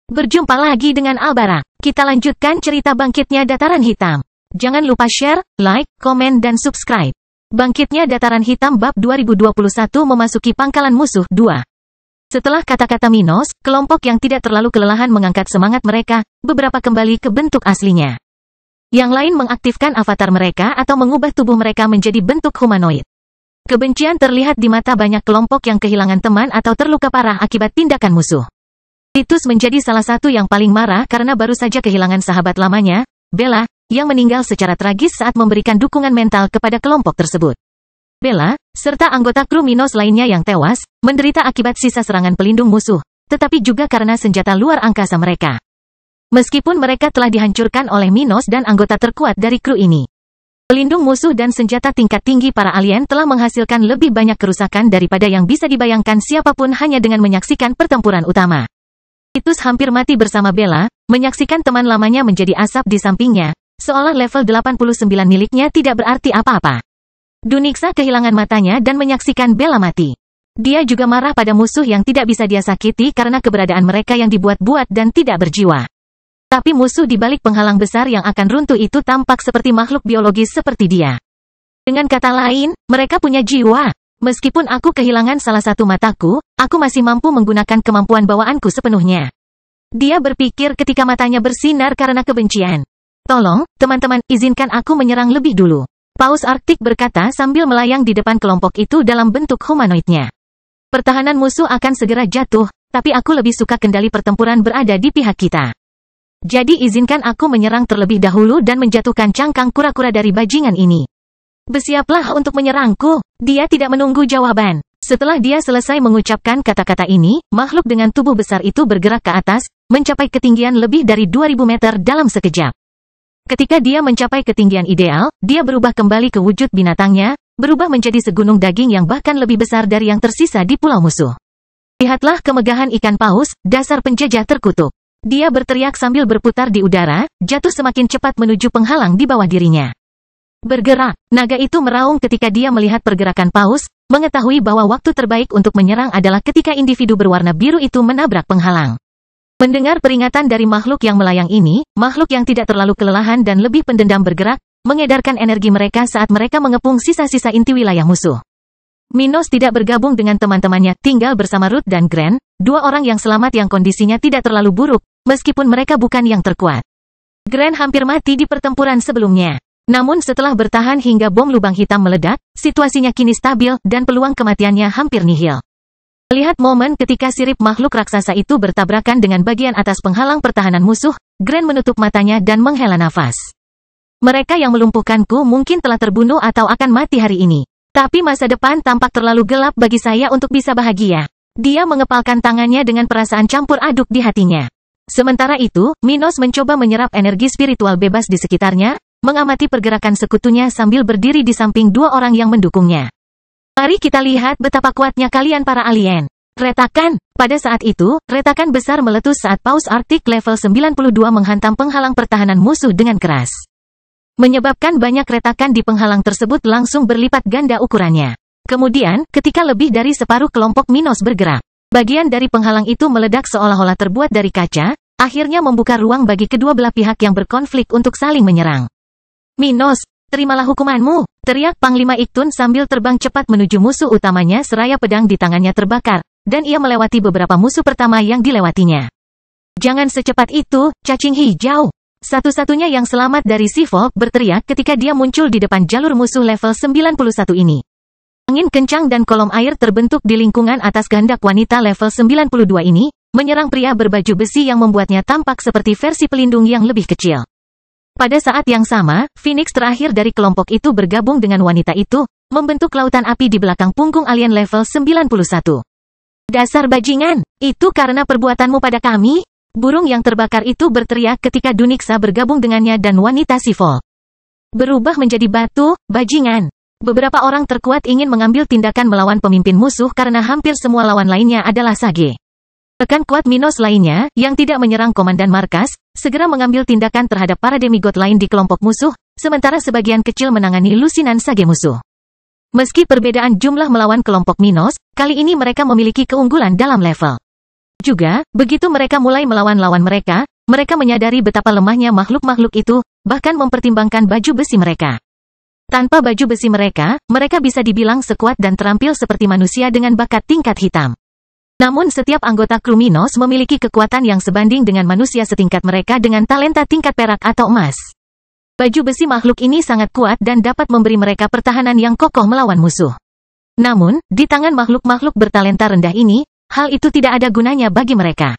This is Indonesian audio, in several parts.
Berjumpa lagi dengan Albara. Kita lanjutkan cerita bangkitnya Dataran Hitam. Jangan lupa share, like, komen dan subscribe. Bangkitnya Dataran Hitam bab 2021 memasuki pangkalan musuh 2. Setelah kata-kata Minos, kelompok yang tidak terlalu kelelahan mengangkat semangat mereka, beberapa kembali ke bentuk aslinya. Yang lain mengaktifkan avatar mereka atau mengubah tubuh mereka menjadi bentuk humanoid. Kebencian terlihat di mata banyak kelompok yang kehilangan teman atau terluka parah akibat tindakan musuh. Titus menjadi salah satu yang paling marah karena baru saja kehilangan sahabat lamanya, Bella, yang meninggal secara tragis saat memberikan dukungan mental kepada kelompok tersebut. Bella, serta anggota kru Minos lainnya yang tewas, menderita akibat sisa serangan pelindung musuh, tetapi juga karena senjata luar angkasa mereka. Meskipun mereka telah dihancurkan oleh Minos dan anggota terkuat dari kru ini. Pelindung musuh dan senjata tingkat tinggi para alien telah menghasilkan lebih banyak kerusakan daripada yang bisa dibayangkan siapapun hanya dengan menyaksikan pertempuran utama. Titus hampir mati bersama Bella, menyaksikan teman lamanya menjadi asap di sampingnya, seolah level 89 miliknya tidak berarti apa-apa. Dunixa kehilangan matanya dan menyaksikan Bella mati. Dia juga marah pada musuh yang tidak bisa dia sakiti karena keberadaan mereka yang dibuat-buat dan tidak berjiwa. Tapi musuh di balik penghalang besar yang akan runtuh itu tampak seperti makhluk biologis seperti dia. Dengan kata lain, mereka punya jiwa. Meskipun aku kehilangan salah satu mataku, aku masih mampu menggunakan kemampuan bawaanku sepenuhnya. Dia berpikir ketika matanya bersinar karena kebencian. Tolong, teman-teman, izinkan aku menyerang lebih dulu. Paus Arktik berkata sambil melayang di depan kelompok itu dalam bentuk humanoidnya. Pertahanan musuh akan segera jatuh, tapi aku lebih suka kendali pertempuran berada di pihak kita. Jadi izinkan aku menyerang terlebih dahulu dan menjatuhkan cangkang kura-kura dari bajingan ini. Bersiaplah untuk menyerangku. Dia tidak menunggu jawaban. Setelah dia selesai mengucapkan kata-kata ini, makhluk dengan tubuh besar itu bergerak ke atas, mencapai ketinggian lebih dari 2000 meter dalam sekejap. Ketika dia mencapai ketinggian ideal, dia berubah kembali ke wujud binatangnya, berubah menjadi segunung daging yang bahkan lebih besar dari yang tersisa di pulau musuh. Lihatlah kemegahan ikan paus, dasar penjajah terkutuk. Dia berteriak sambil berputar di udara, jatuh semakin cepat menuju penghalang di bawah dirinya. Bergerak, naga itu meraung ketika dia melihat pergerakan paus, mengetahui bahwa waktu terbaik untuk menyerang adalah ketika individu berwarna biru itu menabrak penghalang. Mendengar peringatan dari makhluk yang melayang ini, makhluk yang tidak terlalu kelelahan dan lebih pendendam bergerak, mengedarkan energi mereka saat mereka mengepung sisa-sisa inti wilayah musuh. Minos tidak bergabung dengan teman-temannya, tinggal bersama Ruth dan Grant, dua orang yang selamat yang kondisinya tidak terlalu buruk, meskipun mereka bukan yang terkuat. Grant hampir mati di pertempuran sebelumnya. Namun setelah bertahan hingga bom lubang hitam meledak, situasinya kini stabil dan peluang kematiannya hampir nihil. Melihat momen ketika sirip makhluk raksasa itu bertabrakan dengan bagian atas penghalang pertahanan musuh, Grant menutup matanya dan menghela nafas. Mereka yang melumpuhkanku mungkin telah terbunuh atau akan mati hari ini. Tapi masa depan tampak terlalu gelap bagi saya untuk bisa bahagia. Dia mengepalkan tangannya dengan perasaan campur aduk di hatinya. Sementara itu, Minos mencoba menyerap energi spiritual bebas di sekitarnya, mengamati pergerakan sekutunya sambil berdiri di samping dua orang yang mendukungnya. Mari kita lihat betapa kuatnya kalian para alien. Retakan. Pada saat itu, retakan besar meletus saat Paus Arktik level 92 menghantam penghalang pertahanan musuh dengan keras. Menyebabkan banyak retakan di penghalang tersebut langsung berlipat ganda ukurannya. Kemudian, ketika lebih dari separuh kelompok Minos bergerak, bagian dari penghalang itu meledak seolah-olah terbuat dari kaca, akhirnya membuka ruang bagi kedua belah pihak yang berkonflik untuk saling menyerang. Minos, terimalah hukumanmu, teriak Panglima Iktun sambil terbang cepat menuju musuh utamanya seraya pedang di tangannya terbakar, dan ia melewati beberapa musuh pertama yang dilewatinya. Jangan secepat itu, cacing hijau. Satu-satunya yang selamat dari Seafolk berteriak ketika dia muncul di depan jalur musuh level 91 ini. Angin kencang dan kolom air terbentuk di lingkungan atas kehendak wanita level 92 ini, menyerang pria berbaju besi yang membuatnya tampak seperti versi pelindung yang lebih kecil. Pada saat yang sama, Phoenix terakhir dari kelompok itu bergabung dengan wanita itu, membentuk lautan api di belakang punggung alien level 91. Dasar bajingan, itu karena perbuatanmu pada kami? Burung yang terbakar itu berteriak ketika Dunixa bergabung dengannya dan wanita Seafolk. Berubah menjadi batu, bajingan. Beberapa orang terkuat ingin mengambil tindakan melawan pemimpin musuh karena hampir semua lawan lainnya adalah Sage. Rekan kuat Minos lainnya, yang tidak menyerang Komandan Markas, segera mengambil tindakan terhadap para demigod lain di kelompok musuh, sementara sebagian kecil menangani lusinan Sage musuh. Meski perbedaan jumlah melawan kelompok Minos, kali ini mereka memiliki keunggulan dalam level. juga, begitu mereka mulai melawan lawan mereka menyadari betapa lemahnya makhluk-makhluk itu, bahkan mempertimbangkan baju besi mereka. Tanpa baju besi mereka bisa dibilang sekuat dan terampil seperti manusia dengan bakat tingkat hitam. Namun setiap anggota kru Minos memiliki kekuatan yang sebanding dengan manusia setingkat mereka dengan talenta tingkat perak atau emas. Baju besi makhluk ini sangat kuat dan dapat memberi mereka pertahanan yang kokoh melawan musuh. Namun, di tangan makhluk-makhluk bertalenta rendah ini, hal itu tidak ada gunanya bagi mereka.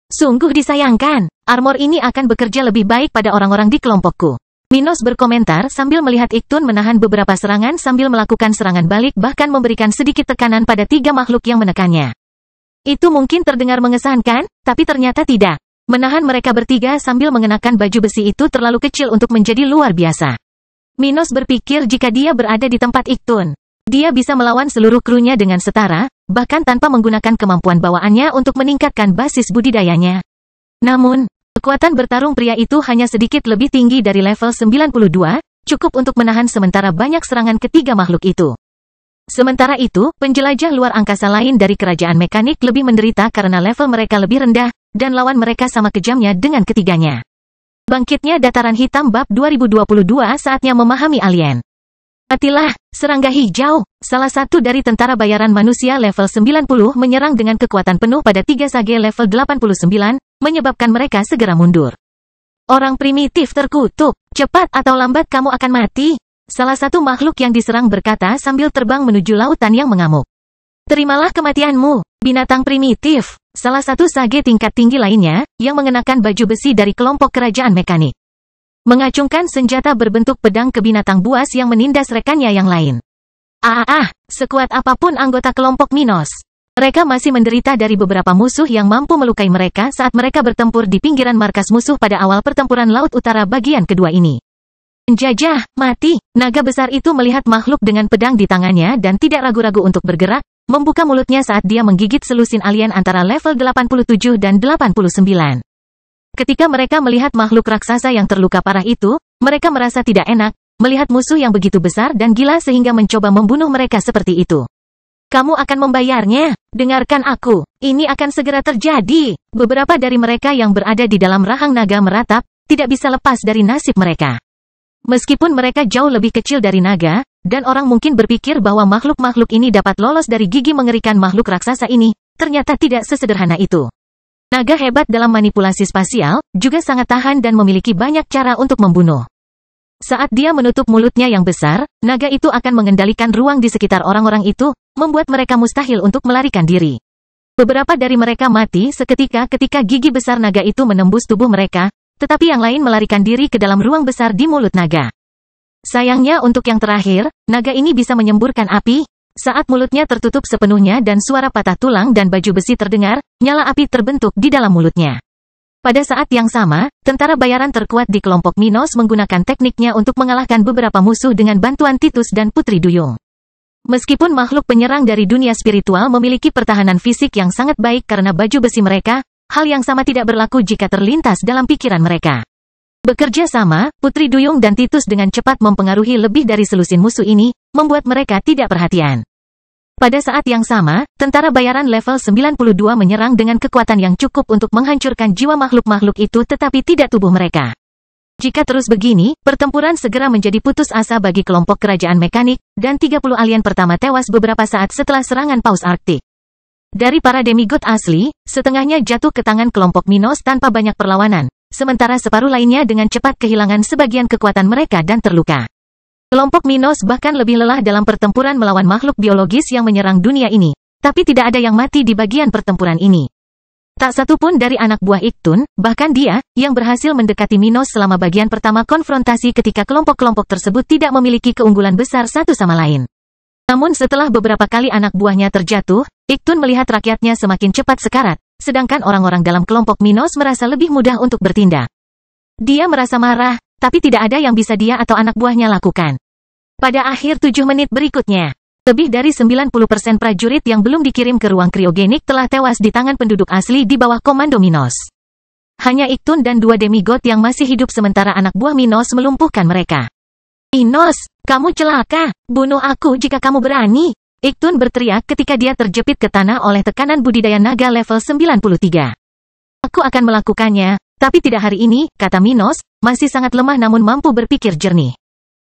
Sungguh disayangkan, armor ini akan bekerja lebih baik pada orang-orang di kelompokku. Minos berkomentar sambil melihat Iktun menahan beberapa serangan sambil melakukan serangan balik bahkan memberikan sedikit tekanan pada 3 makhluk yang menekannya. Itu mungkin terdengar mengesankan, tapi ternyata tidak. Menahan mereka bertiga sambil mengenakan baju besi itu terlalu kecil untuk menjadi luar biasa. Minos berpikir jika dia berada di tempat Iktun, dia bisa melawan seluruh krunya dengan setara, bahkan tanpa menggunakan kemampuan bawaannya untuk meningkatkan basis budidayanya. Namun, kekuatan bertarung pria itu hanya sedikit lebih tinggi dari level 92, cukup untuk menahan sementara banyak serangan ketiga makhluk itu. Sementara itu, penjelajah luar angkasa lain dari kerajaan mekanik lebih menderita karena level mereka lebih rendah, dan lawan mereka sama kejamnya dengan ketiganya. Bangkitnya Dataran Hitam Bab 2022 saatnya memahami alien. Matilah, serangga hijau, salah satu dari tentara bayaran manusia level 90 menyerang dengan kekuatan penuh pada 3 sage level 89, menyebabkan mereka segera mundur. Orang primitif terkutuk, cepat atau lambat kamu akan mati. Salah satu makhluk yang diserang berkata sambil terbang menuju lautan yang mengamuk. Terimalah kematianmu, binatang primitif. Salah satu sage tingkat tinggi lainnya, yang mengenakan baju besi dari kelompok kerajaan mekanik, mengacungkan senjata berbentuk pedang ke binatang buas yang menindas rekannya yang lain. Sekuat apapun anggota kelompok Minos, mereka masih menderita dari beberapa musuh yang mampu melukai mereka saat mereka bertempur di pinggiran markas musuh pada awal pertempuran Laut Utara bagian kedua ini. Penjajah, mati! Naga besar itu melihat makhluk dengan pedang di tangannya dan tidak ragu-ragu untuk bergerak, membuka mulutnya saat dia menggigit selusin alien antara level 87 dan 89. Ketika mereka melihat makhluk raksasa yang terluka parah itu, mereka merasa tidak enak, melihat musuh yang begitu besar dan gila sehingga mencoba membunuh mereka seperti itu. Kamu akan membayarnya. Dengarkan aku, ini akan segera terjadi. Beberapa dari mereka yang berada di dalam rahang naga meratap, tidak bisa lepas dari nasib mereka. Meskipun mereka jauh lebih kecil dari naga, dan orang mungkin berpikir bahwa makhluk-makhluk ini dapat lolos dari gigi mengerikan makhluk raksasa ini, ternyata tidak sesederhana itu. Naga hebat dalam manipulasi spasial, juga sangat tahan dan memiliki banyak cara untuk membunuh. Saat dia menutup mulutnya yang besar, naga itu akan mengendalikan ruang di sekitar orang-orang itu, membuat mereka mustahil untuk melarikan diri. Beberapa dari mereka mati seketika ketika gigi besar naga itu menembus tubuh mereka, tetapi yang lain melarikan diri ke dalam ruang besar di mulut naga. Sayangnya untuk yang terakhir, naga ini bisa menyemburkan api. Saat mulutnya tertutup sepenuhnya dan suara patah tulang dan baju besi terdengar, nyala api terbentuk di dalam mulutnya. Pada saat yang sama, tentara bayaran terkuat di kelompok Minos menggunakan tekniknya untuk mengalahkan beberapa musuh dengan bantuan Titus dan Putri Duyung. Meskipun makhluk penyerang dari dunia spiritual memiliki pertahanan fisik yang sangat baik karena baju besi mereka, hal yang sama tidak berlaku jika terlintas dalam pikiran mereka. Bekerja sama, Putri Duyung dan Titus dengan cepat mempengaruhi lebih dari selusin musuh ini, membuat mereka tidak perhatian. Pada saat yang sama, tentara bayaran level 92 menyerang dengan kekuatan yang cukup untuk menghancurkan jiwa makhluk-makhluk itu tetapi tidak tubuh mereka. Jika terus begini, pertempuran segera menjadi putus asa bagi kelompok kerajaan mekanik, dan 30 alien pertama tewas beberapa saat setelah serangan Paus Arktik. Dari para demigod asli, setengahnya jatuh ke tangan kelompok Minos tanpa banyak perlawanan, sementara separuh lainnya dengan cepat kehilangan sebagian kekuatan mereka dan terluka. Kelompok Minos bahkan lebih lelah dalam pertempuran melawan makhluk biologis yang menyerang dunia ini, tapi tidak ada yang mati di bagian pertempuran ini. Tak satu pun dari anak buah Iktun, bahkan dia, yang berhasil mendekati Minos selama bagian pertama konfrontasi ketika kelompok-kelompok tersebut tidak memiliki keunggulan besar satu sama lain. Namun setelah beberapa kali anak buahnya terjatuh, Iktun melihat rakyatnya semakin cepat sekarat, sedangkan orang-orang dalam kelompok Minos merasa lebih mudah untuk bertindak. Dia merasa marah, tapi tidak ada yang bisa dia atau anak buahnya lakukan. Pada akhir 7 menit berikutnya, lebih dari 90% prajurit yang belum dikirim ke ruang kriogenik telah tewas di tangan penduduk asli di bawah komando Minos. Hanya Iktun dan 2 demigod yang masih hidup sementara anak buah Minos melumpuhkan mereka. Minos, kamu celaka, bunuh aku jika kamu berani. Iktun berteriak ketika dia terjepit ke tanah oleh tekanan budidaya naga level 93. Aku akan melakukannya, tapi tidak hari ini, kata Minos, masih sangat lemah namun mampu berpikir jernih.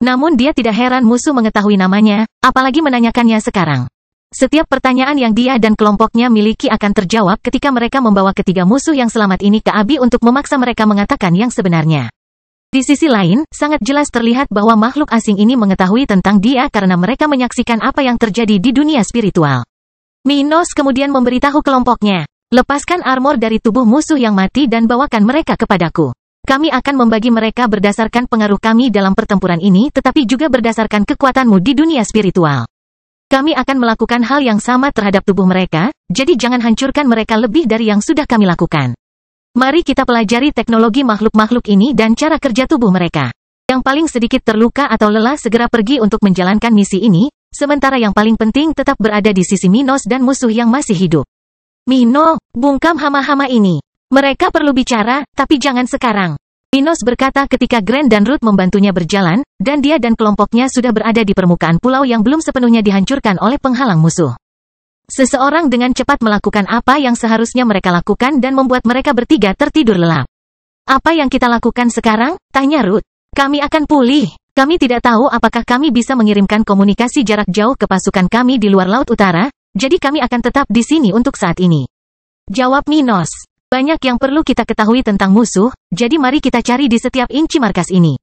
Namun dia tidak heran musuh mengetahui namanya, apalagi menanyakannya sekarang. Setiap pertanyaan yang dia dan kelompoknya miliki akan terjawab ketika mereka membawa ketiga musuh yang selamat ini ke Abi untuk memaksa mereka mengatakan yang sebenarnya. Di sisi lain, sangat jelas terlihat bahwa makhluk asing ini mengetahui tentang dia karena mereka menyaksikan apa yang terjadi di dunia spiritual. Minos kemudian memberitahu kelompoknya, lepaskan armor dari tubuh musuh yang mati dan bawakan mereka kepadaku. Kami akan membagi mereka berdasarkan pengaruh kami dalam pertempuran ini tetapi juga berdasarkan kekuatanmu di dunia spiritual. Kami akan melakukan hal yang sama terhadap tubuh mereka, jadi jangan hancurkan mereka lebih dari yang sudah kami lakukan. Mari kita pelajari teknologi makhluk-makhluk ini dan cara kerja tubuh mereka. Yang paling sedikit terluka atau lelah segera pergi untuk menjalankan misi ini, sementara yang paling penting tetap berada di sisi Minos dan musuh yang masih hidup. Mino, bungkam hama-hama ini. Mereka perlu bicara, tapi jangan sekarang. Minos berkata ketika Grand dan Ruth membantunya berjalan, dan dia dan kelompoknya sudah berada di permukaan pulau yang belum sepenuhnya dihancurkan oleh penghalang musuh. Seseorang dengan cepat melakukan apa yang seharusnya mereka lakukan dan membuat mereka bertiga tertidur lelap. Apa yang kita lakukan sekarang? Tanya Ruth. Kami akan pulih. Kami tidak tahu apakah kami bisa mengirimkan komunikasi jarak jauh ke pasukan kami di luar Laut Utara, jadi kami akan tetap di sini untuk saat ini. Jawab Minos. Banyak yang perlu kita ketahui tentang musuh, jadi mari kita cari di setiap inci markas ini.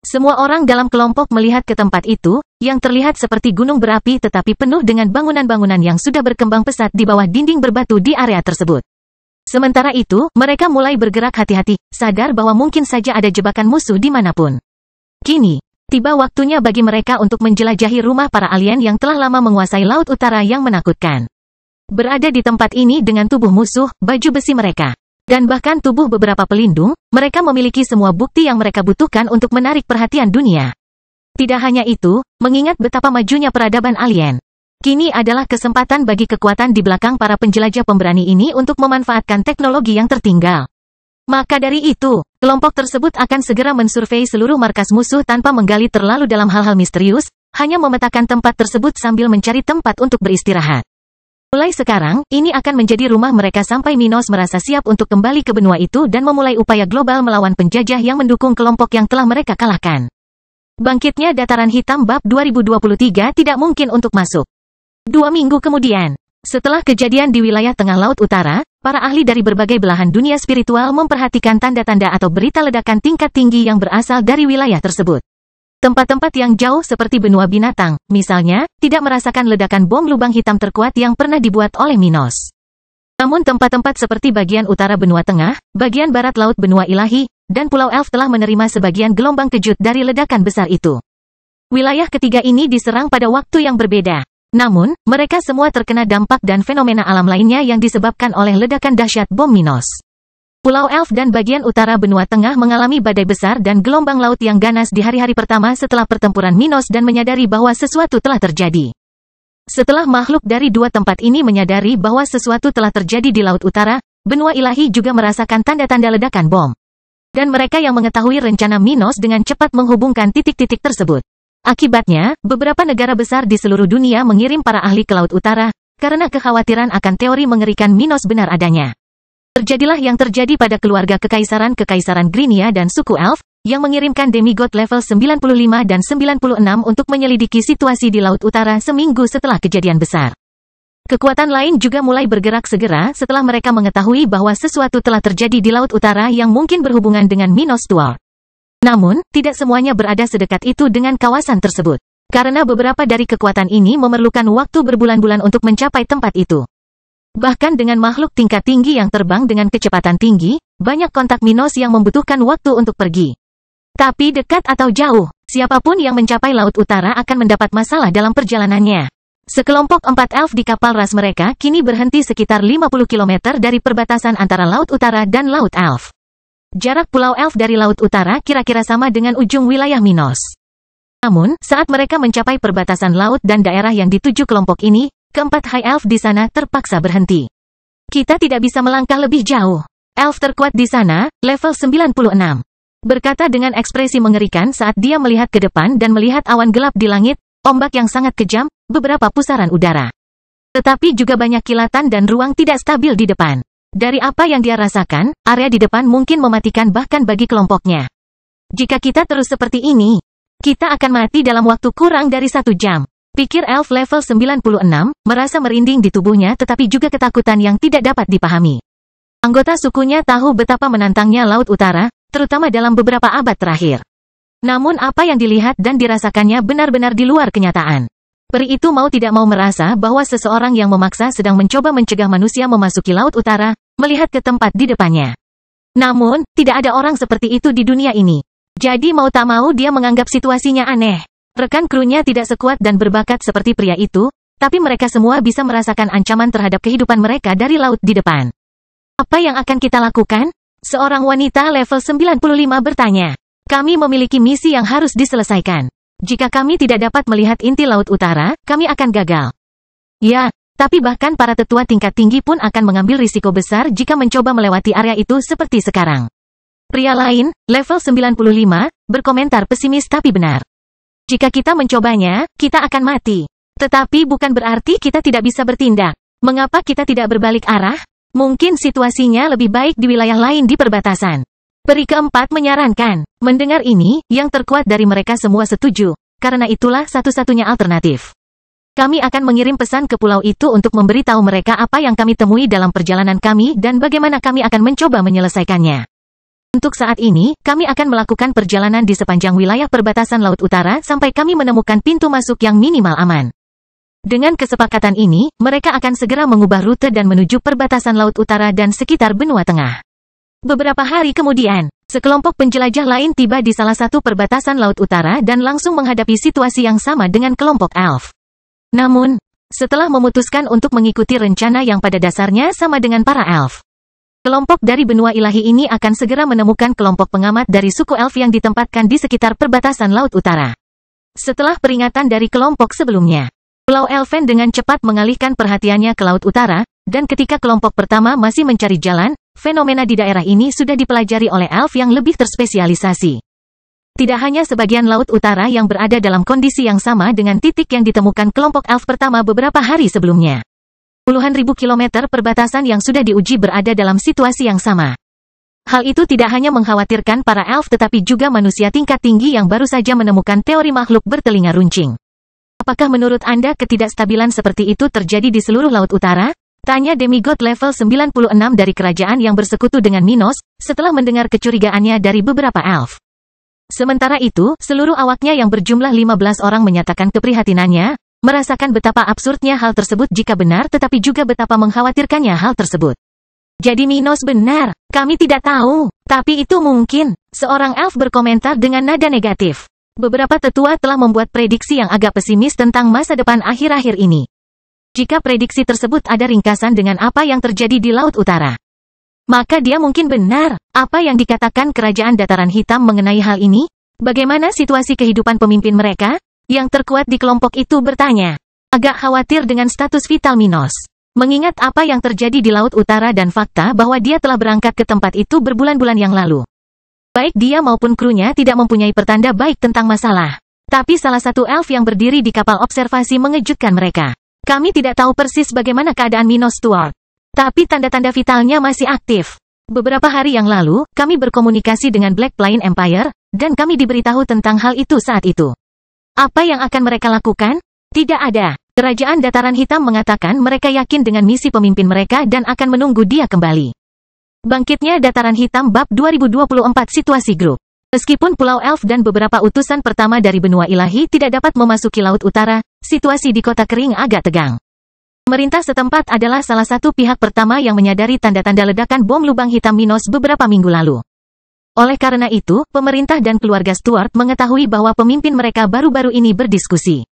Semua orang dalam kelompok melihat ke tempat itu, yang terlihat seperti gunung berapi tetapi penuh dengan bangunan-bangunan yang sudah berkembang pesat di bawah dinding berbatu di area tersebut. Sementara itu, mereka mulai bergerak hati-hati, sadar bahwa mungkin saja ada jebakan musuh dimanapun. Kini, tiba waktunya bagi mereka untuk menjelajahi rumah para alien yang telah lama menguasai Laut Utara yang menakutkan. Berada di tempat ini dengan tubuh musuh, baju besi mereka, dan bahkan tubuh beberapa pelindung, mereka memiliki semua bukti yang mereka butuhkan untuk menarik perhatian dunia. Tidak hanya itu, mengingat betapa majunya peradaban alien. Kini adalah kesempatan bagi kekuatan di belakang para penjelajah pemberani ini untuk memanfaatkan teknologi yang tertinggal. Maka dari itu, kelompok tersebut akan segera mensurvei seluruh markas musuh tanpa menggali terlalu dalam hal-hal misterius, hanya memetakan tempat tersebut sambil mencari tempat untuk beristirahat. Mulai sekarang, ini akan menjadi rumah mereka sampai Minos merasa siap untuk kembali ke benua itu dan memulai upaya global melawan penjajah yang mendukung kelompok yang telah mereka kalahkan. Bangkitnya Dataran Hitam Bab 2023 tidak mungkin untuk masuk. 2 minggu kemudian, setelah kejadian di wilayah tengah Laut Utara, para ahli dari berbagai belahan dunia spiritual memperhatikan tanda-tanda atau berita ledakan tingkat tinggi yang berasal dari wilayah tersebut. Tempat-tempat yang jauh seperti benua binatang, misalnya, tidak merasakan ledakan bom lubang hitam terkuat yang pernah dibuat oleh Minos. Namun tempat-tempat seperti bagian utara benua tengah, bagian barat laut benua ilahi, dan Pulau Elf telah menerima sebagian gelombang kejut dari ledakan besar itu. Wilayah ketiga ini diserang pada waktu yang berbeda. Namun, mereka semua terkena dampak dan fenomena alam lainnya yang disebabkan oleh ledakan dahsyat bom Minos. Pulau Elf dan bagian utara benua tengah mengalami badai besar dan gelombang laut yang ganas di hari-hari pertama setelah pertempuran Minos dan menyadari bahwa sesuatu telah terjadi. Setelah makhluk dari dua tempat ini menyadari bahwa sesuatu telah terjadi di Laut Utara, benua ilahi juga merasakan tanda-tanda ledakan bom. Dan mereka yang mengetahui rencana Minos dengan cepat menghubungkan titik-titik tersebut. Akibatnya, beberapa negara besar di seluruh dunia mengirim para ahli ke Laut Utara, karena kekhawatiran akan teori mengerikan Minos benar adanya. Terjadilah yang terjadi pada keluarga Kekaisaran Grinia dan suku Elf, yang mengirimkan demigod level 95 dan 96 untuk menyelidiki situasi di Laut Utara seminggu setelah kejadian besar. Kekuatan lain juga mulai bergerak segera setelah mereka mengetahui bahwa sesuatu telah terjadi di Laut Utara yang mungkin berhubungan dengan Minos Tua. Namun, tidak semuanya berada sedekat itu dengan kawasan tersebut. Karena beberapa dari kekuatan ini memerlukan waktu berbulan-bulan untuk mencapai tempat itu. Bahkan dengan makhluk tingkat tinggi yang terbang dengan kecepatan tinggi, banyak kontak Minos yang membutuhkan waktu untuk pergi. Tapi dekat atau jauh, siapapun yang mencapai Laut Utara akan mendapat masalah dalam perjalanannya. Sekelompok 4 elf di kapal ras mereka kini berhenti sekitar 50 km dari perbatasan antara Laut Utara dan Laut Elf. Jarak Pulau Elf dari Laut Utara kira-kira sama dengan ujung wilayah Minos. Namun, saat mereka mencapai perbatasan laut dan daerah yang dituju kelompok ini, keempat High Elf di sana terpaksa berhenti. Kita tidak bisa melangkah lebih jauh. Elf terkuat di sana, level 96. Berkata dengan ekspresi mengerikan saat dia melihat ke depan dan melihat awan gelap di langit, ombak yang sangat kejam, beberapa pusaran udara. Tetapi juga banyak kilatan dan ruang tidak stabil di depan. Dari apa yang dia rasakan, area di depan mungkin mematikan bahkan bagi kelompoknya. Jika kita terus seperti ini, kita akan mati dalam waktu kurang dari 1 jam. Pikir elf level 96, merasa merinding di tubuhnya tetapi juga ketakutan yang tidak dapat dipahami. Anggota sukunya tahu betapa menantangnya Laut Utara, terutama dalam beberapa abad terakhir. Namun apa yang dilihat dan dirasakannya benar-benar di luar kenyataan. Peri itu mau tidak mau merasa bahwa seseorang yang memaksa sedang mencoba mencegah manusia memasuki Laut Utara, melihat ke tempat di depannya. Namun, tidak ada orang seperti itu di dunia ini. Jadi mau tak mau dia menganggap situasinya aneh. Rekan krunya tidak sekuat dan berbakat seperti pria itu, tapi mereka semua bisa merasakan ancaman terhadap kehidupan mereka dari laut di depan. Apa yang akan kita lakukan? Seorang wanita level 95 bertanya. Kami memiliki misi yang harus diselesaikan. Jika kami tidak dapat melihat inti Laut Utara, kami akan gagal. Ya, tapi bahkan para tetua tingkat tinggi pun akan mengambil risiko besar jika mencoba melewati area itu seperti sekarang. Pria lain, level 95, berkomentar pesimis tapi benar. Jika kita mencobanya, kita akan mati. Tetapi bukan berarti kita tidak bisa bertindak. Mengapa kita tidak berbalik arah? Mungkin situasinya lebih baik di wilayah lain di perbatasan. Peri keempat menyarankan. Mendengar ini, yang terkuat dari mereka semua setuju. Karena itulah satu-satunya alternatif. Kami akan mengirim pesan ke pulau itu untuk memberitahu mereka apa yang kami temui dalam perjalanan kami dan bagaimana kami akan mencoba menyelesaikannya. Untuk saat ini, kami akan melakukan perjalanan di sepanjang wilayah perbatasan Laut Utara sampai kami menemukan pintu masuk yang minimal aman. Dengan kesepakatan ini, mereka akan segera mengubah rute dan menuju perbatasan Laut Utara dan sekitar benua tengah. Beberapa hari kemudian, sekelompok penjelajah lain tiba di salah satu perbatasan Laut Utara dan langsung menghadapi situasi yang sama dengan kelompok elf. Namun, setelah memutuskan untuk mengikuti rencana yang pada dasarnya sama dengan para elf, kelompok dari benua ilahi ini akan segera menemukan kelompok pengamat dari suku elf yang ditempatkan di sekitar perbatasan Laut Utara. Setelah peringatan dari kelompok sebelumnya, Pulau Elven dengan cepat mengalihkan perhatiannya ke Laut Utara, dan ketika kelompok pertama masih mencari jalan, fenomena di daerah ini sudah dipelajari oleh elf yang lebih terspesialisasi. Tidak hanya sebagian Laut Utara yang berada dalam kondisi yang sama dengan titik yang ditemukan kelompok elf pertama beberapa hari sebelumnya. Puluhan ribu kilometer perbatasan yang sudah diuji berada dalam situasi yang sama. Hal itu tidak hanya mengkhawatirkan para elf tetapi juga manusia tingkat tinggi yang baru saja menemukan teori makhluk bertelinga runcing. Apakah menurut Anda ketidakstabilan seperti itu terjadi di seluruh Laut Utara? Tanya demigod level 96 dari kerajaan yang bersekutu dengan Minos, setelah mendengar kecurigaannya dari beberapa elf. Sementara itu, seluruh awaknya yang berjumlah 15 orang menyatakan keprihatinannya, merasakan betapa absurdnya hal tersebut jika benar tetapi juga betapa mengkhawatirkannya hal tersebut. Jadi Minos benar, kami tidak tahu, tapi itu mungkin, seorang elf berkomentar dengan nada negatif. Beberapa tetua telah membuat prediksi yang agak pesimis tentang masa depan akhir-akhir ini. Jika prediksi tersebut ada ringkasan dengan apa yang terjadi di Laut Utara, maka dia mungkin benar. Apa yang dikatakan Kerajaan Dataran Hitam mengenai hal ini? Bagaimana situasi kehidupan pemimpin mereka? Yang terkuat di kelompok itu bertanya. Agak khawatir dengan status vital Minos. Mengingat apa yang terjadi di Laut Utara dan fakta bahwa dia telah berangkat ke tempat itu berbulan-bulan yang lalu. Baik dia maupun krunya tidak mempunyai pertanda baik tentang masalah. Tapi salah satu elf yang berdiri di kapal observasi mengejutkan mereka. Kami tidak tahu persis bagaimana keadaan Minos Stewart. Tapi tanda-tanda vitalnya masih aktif. Beberapa hari yang lalu, kami berkomunikasi dengan Black Plain Empire, dan kami diberitahu tentang hal itu saat itu. Apa yang akan mereka lakukan? Tidak ada. Kerajaan Dataran Hitam mengatakan mereka yakin dengan misi pemimpin mereka dan akan menunggu dia kembali. Bangkitnya Dataran Hitam Bab 2024 Situasi Grup. Meskipun Pulau Elf dan beberapa utusan pertama dari benua ilahi tidak dapat memasuki Laut Utara, situasi di kota kering agak tegang. Pemerintah setempat adalah salah satu pihak pertama yang menyadari tanda-tanda ledakan bom lubang hitam Minos beberapa minggu lalu. Oleh karena itu, pemerintah dan keluarga Stuart mengetahui bahwa pemimpin mereka baru-baru ini berdiskusi.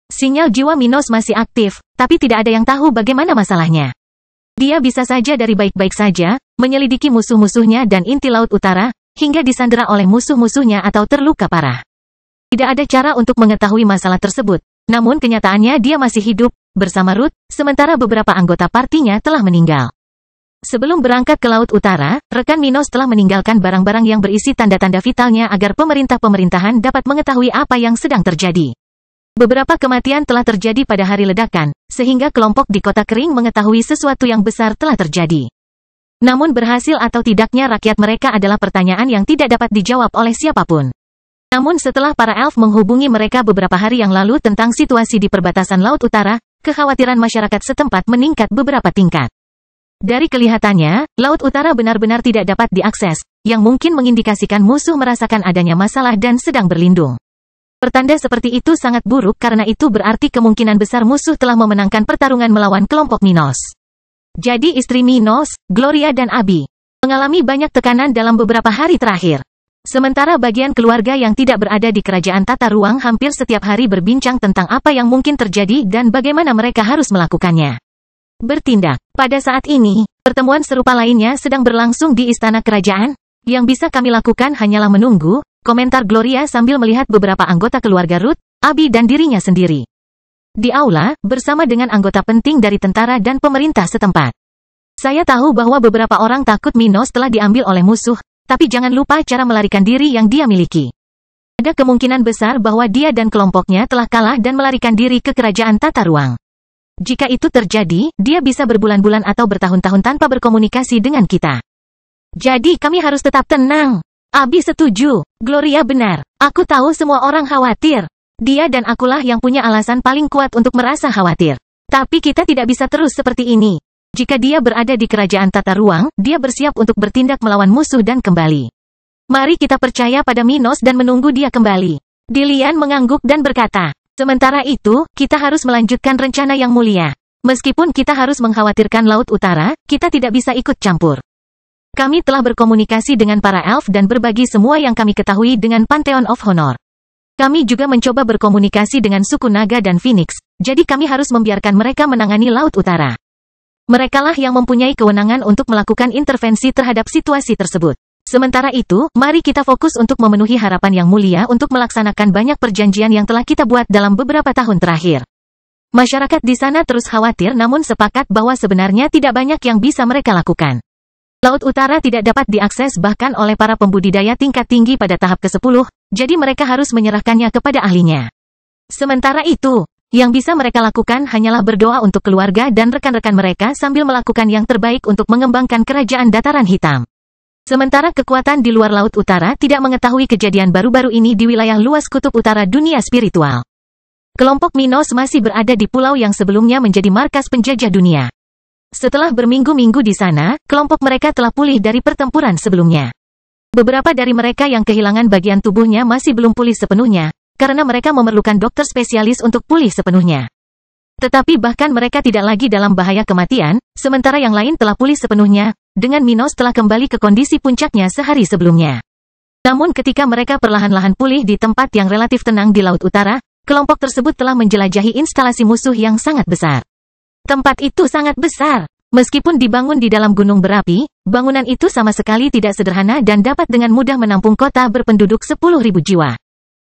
Sinyal jiwa Minos masih aktif, tapi tidak ada yang tahu bagaimana masalahnya. Dia bisa saja dari baik-baik saja, menyelidiki musuh-musuhnya dan inti Laut Utara, hingga disandera oleh musuh-musuhnya atau terluka parah. Tidak ada cara untuk mengetahui masalah tersebut, namun kenyataannya dia masih hidup, bersama Ruth, sementara beberapa anggota partinya telah meninggal. Sebelum berangkat ke Laut Utara, rekan Minos telah meninggalkan barang-barang yang berisi tanda-tanda vitalnya agar pemerintah-pemerintahan dapat mengetahui apa yang sedang terjadi. Beberapa kematian telah terjadi pada hari ledakan, sehingga kelompok di kota kering mengetahui sesuatu yang besar telah terjadi. Namun berhasil atau tidaknya rakyat mereka adalah pertanyaan yang tidak dapat dijawab oleh siapapun. Namun setelah para elf menghubungi mereka beberapa hari yang lalu tentang situasi di perbatasan Laut Utara, kekhawatiran masyarakat setempat meningkat beberapa tingkat. Dari kelihatannya, Laut Utara benar-benar tidak dapat diakses, yang mungkin mengindikasikan musuh merasakan adanya masalah dan sedang berlindung. Pertanda seperti itu sangat buruk karena itu berarti kemungkinan besar musuh telah memenangkan pertarungan melawan kelompok Minos. Jadi istri Minos, Gloria dan Abi, mengalami banyak tekanan dalam beberapa hari terakhir. Sementara bagian keluarga yang tidak berada di kerajaan tata ruang hampir setiap hari berbincang tentang apa yang mungkin terjadi dan bagaimana mereka harus melakukannya. Bertindak. Pada saat ini, pertemuan serupa lainnya sedang berlangsung di istana kerajaan. Yang bisa kami lakukan hanyalah menunggu, komentar Gloria sambil melihat beberapa anggota keluarga Ruth, Abi dan dirinya sendiri. Di aula, bersama dengan anggota penting dari tentara dan pemerintah setempat. Saya tahu bahwa beberapa orang takut Minos telah diambil oleh musuh, tapi jangan lupa cara melarikan diri yang dia miliki. Ada kemungkinan besar bahwa dia dan kelompoknya telah kalah dan melarikan diri ke kerajaan tata ruang. Jika itu terjadi, dia bisa berbulan-bulan atau bertahun-tahun tanpa berkomunikasi dengan kita. Jadi kami harus tetap tenang. Abi setuju. Gloria benar. Aku tahu semua orang khawatir. Dia dan akulah yang punya alasan paling kuat untuk merasa khawatir. Tapi kita tidak bisa terus seperti ini. Jika dia berada di kerajaan tata ruang, dia bersiap untuk bertindak melawan musuh dan kembali. Mari kita percaya pada Minos dan menunggu dia kembali. Dilian mengangguk dan berkata, sementara itu, kita harus melanjutkan rencana yang mulia. Meskipun kita harus mengkhawatirkan Laut Utara, kita tidak bisa ikut campur. Kami telah berkomunikasi dengan para elf dan berbagi semua yang kami ketahui dengan Pantheon of Honor. Kami juga mencoba berkomunikasi dengan suku Naga dan Phoenix, jadi kami harus membiarkan mereka menangani Laut Utara. Merekalah yang mempunyai kewenangan untuk melakukan intervensi terhadap situasi tersebut. Sementara itu, mari kita fokus untuk memenuhi harapan yang mulia untuk melaksanakan banyak perjanjian yang telah kita buat dalam beberapa tahun terakhir. Masyarakat di sana terus khawatir namun sepakat bahwa sebenarnya tidak banyak yang bisa mereka lakukan. Laut Utara tidak dapat diakses bahkan oleh para pembudidaya tingkat tinggi pada tahap ke-10, jadi mereka harus menyerahkannya kepada ahlinya. Sementara itu, yang bisa mereka lakukan hanyalah berdoa untuk keluarga dan rekan-rekan mereka sambil melakukan yang terbaik untuk mengembangkan kerajaan dataran hitam. Sementara kekuatan di luar Laut Utara tidak mengetahui kejadian baru-baru ini di wilayah luas kutub utara dunia spiritual. Kelompok Minos masih berada di pulau yang sebelumnya menjadi markas penjajah dunia. Setelah berminggu-minggu di sana, kelompok mereka telah pulih dari pertempuran sebelumnya. Beberapa dari mereka yang kehilangan bagian tubuhnya masih belum pulih sepenuhnya, karena mereka memerlukan dokter spesialis untuk pulih sepenuhnya. Tetapi bahkan mereka tidak lagi dalam bahaya kematian, sementara yang lain telah pulih sepenuhnya, dengan Minos telah kembali ke kondisi puncaknya sehari sebelumnya. Namun ketika mereka perlahan-lahan pulih di tempat yang relatif tenang di Laut Utara, kelompok tersebut telah menjelajahi instalasi musuh yang sangat besar. Tempat itu sangat besar. Meskipun dibangun di dalam gunung berapi, bangunan itu sama sekali tidak sederhana dan dapat dengan mudah menampung kota berpenduduk 10.000 jiwa.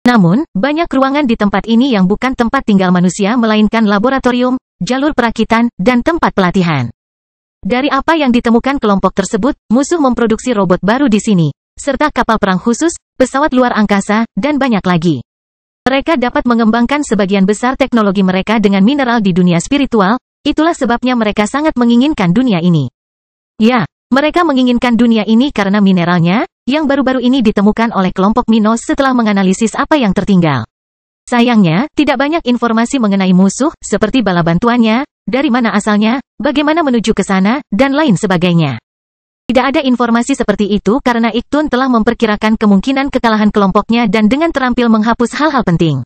Namun, banyak ruangan di tempat ini yang bukan tempat tinggal manusia melainkan laboratorium, jalur perakitan, dan tempat pelatihan. Dari apa yang ditemukan kelompok tersebut, musuh memproduksi robot baru di sini, serta kapal perang khusus, pesawat luar angkasa, dan banyak lagi. Mereka dapat mengembangkan sebagian besar teknologi mereka dengan mineral di dunia spiritual. Itulah sebabnya mereka sangat menginginkan dunia ini. Ya, mereka menginginkan dunia ini karena mineralnya, yang baru-baru ini ditemukan oleh kelompok Minos setelah menganalisis apa yang tertinggal. Sayangnya, tidak banyak informasi mengenai musuh, seperti bala bantuannya, dari mana asalnya, bagaimana menuju ke sana, dan lain sebagainya. Tidak ada informasi seperti itu karena Iktun telah memperkirakan kemungkinan kekalahan kelompoknya dan dengan terampil menghapus hal-hal penting.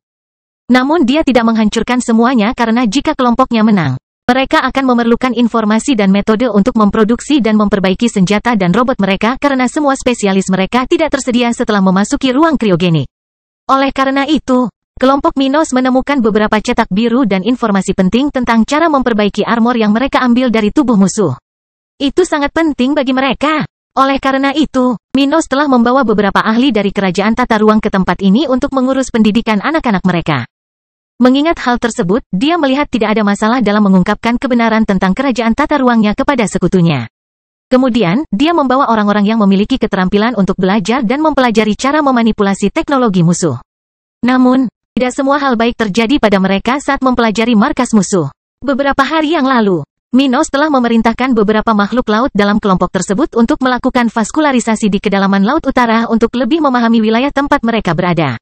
Namun dia tidak menghancurkan semuanya karena jika kelompoknya menang, mereka akan memerlukan informasi dan metode untuk memproduksi dan memperbaiki senjata dan robot mereka karena semua spesialis mereka tidak tersedia setelah memasuki ruang kriogenik. Oleh karena itu, kelompok Minos menemukan beberapa cetak biru dan informasi penting tentang cara memperbaiki armor yang mereka ambil dari tubuh musuh. Itu sangat penting bagi mereka. Oleh karena itu, Minos telah membawa beberapa ahli dari kerajaan tata ruang ke tempat ini untuk mengurus pendidikan anak-anak mereka. Mengingat hal tersebut, dia melihat tidak ada masalah dalam mengungkapkan kebenaran tentang kerajaan tata ruangnya kepada sekutunya. Kemudian, dia membawa orang-orang yang memiliki keterampilan untuk belajar dan mempelajari cara memanipulasi teknologi musuh. Namun, Tidak semua hal baik terjadi pada mereka saat mempelajari markas musuh. Beberapa hari yang lalu, Minos telah memerintahkan beberapa makhluk laut dalam kelompok tersebut untuk melakukan vaskularisasi di kedalaman Laut Utara untuk lebih memahami wilayah tempat mereka berada.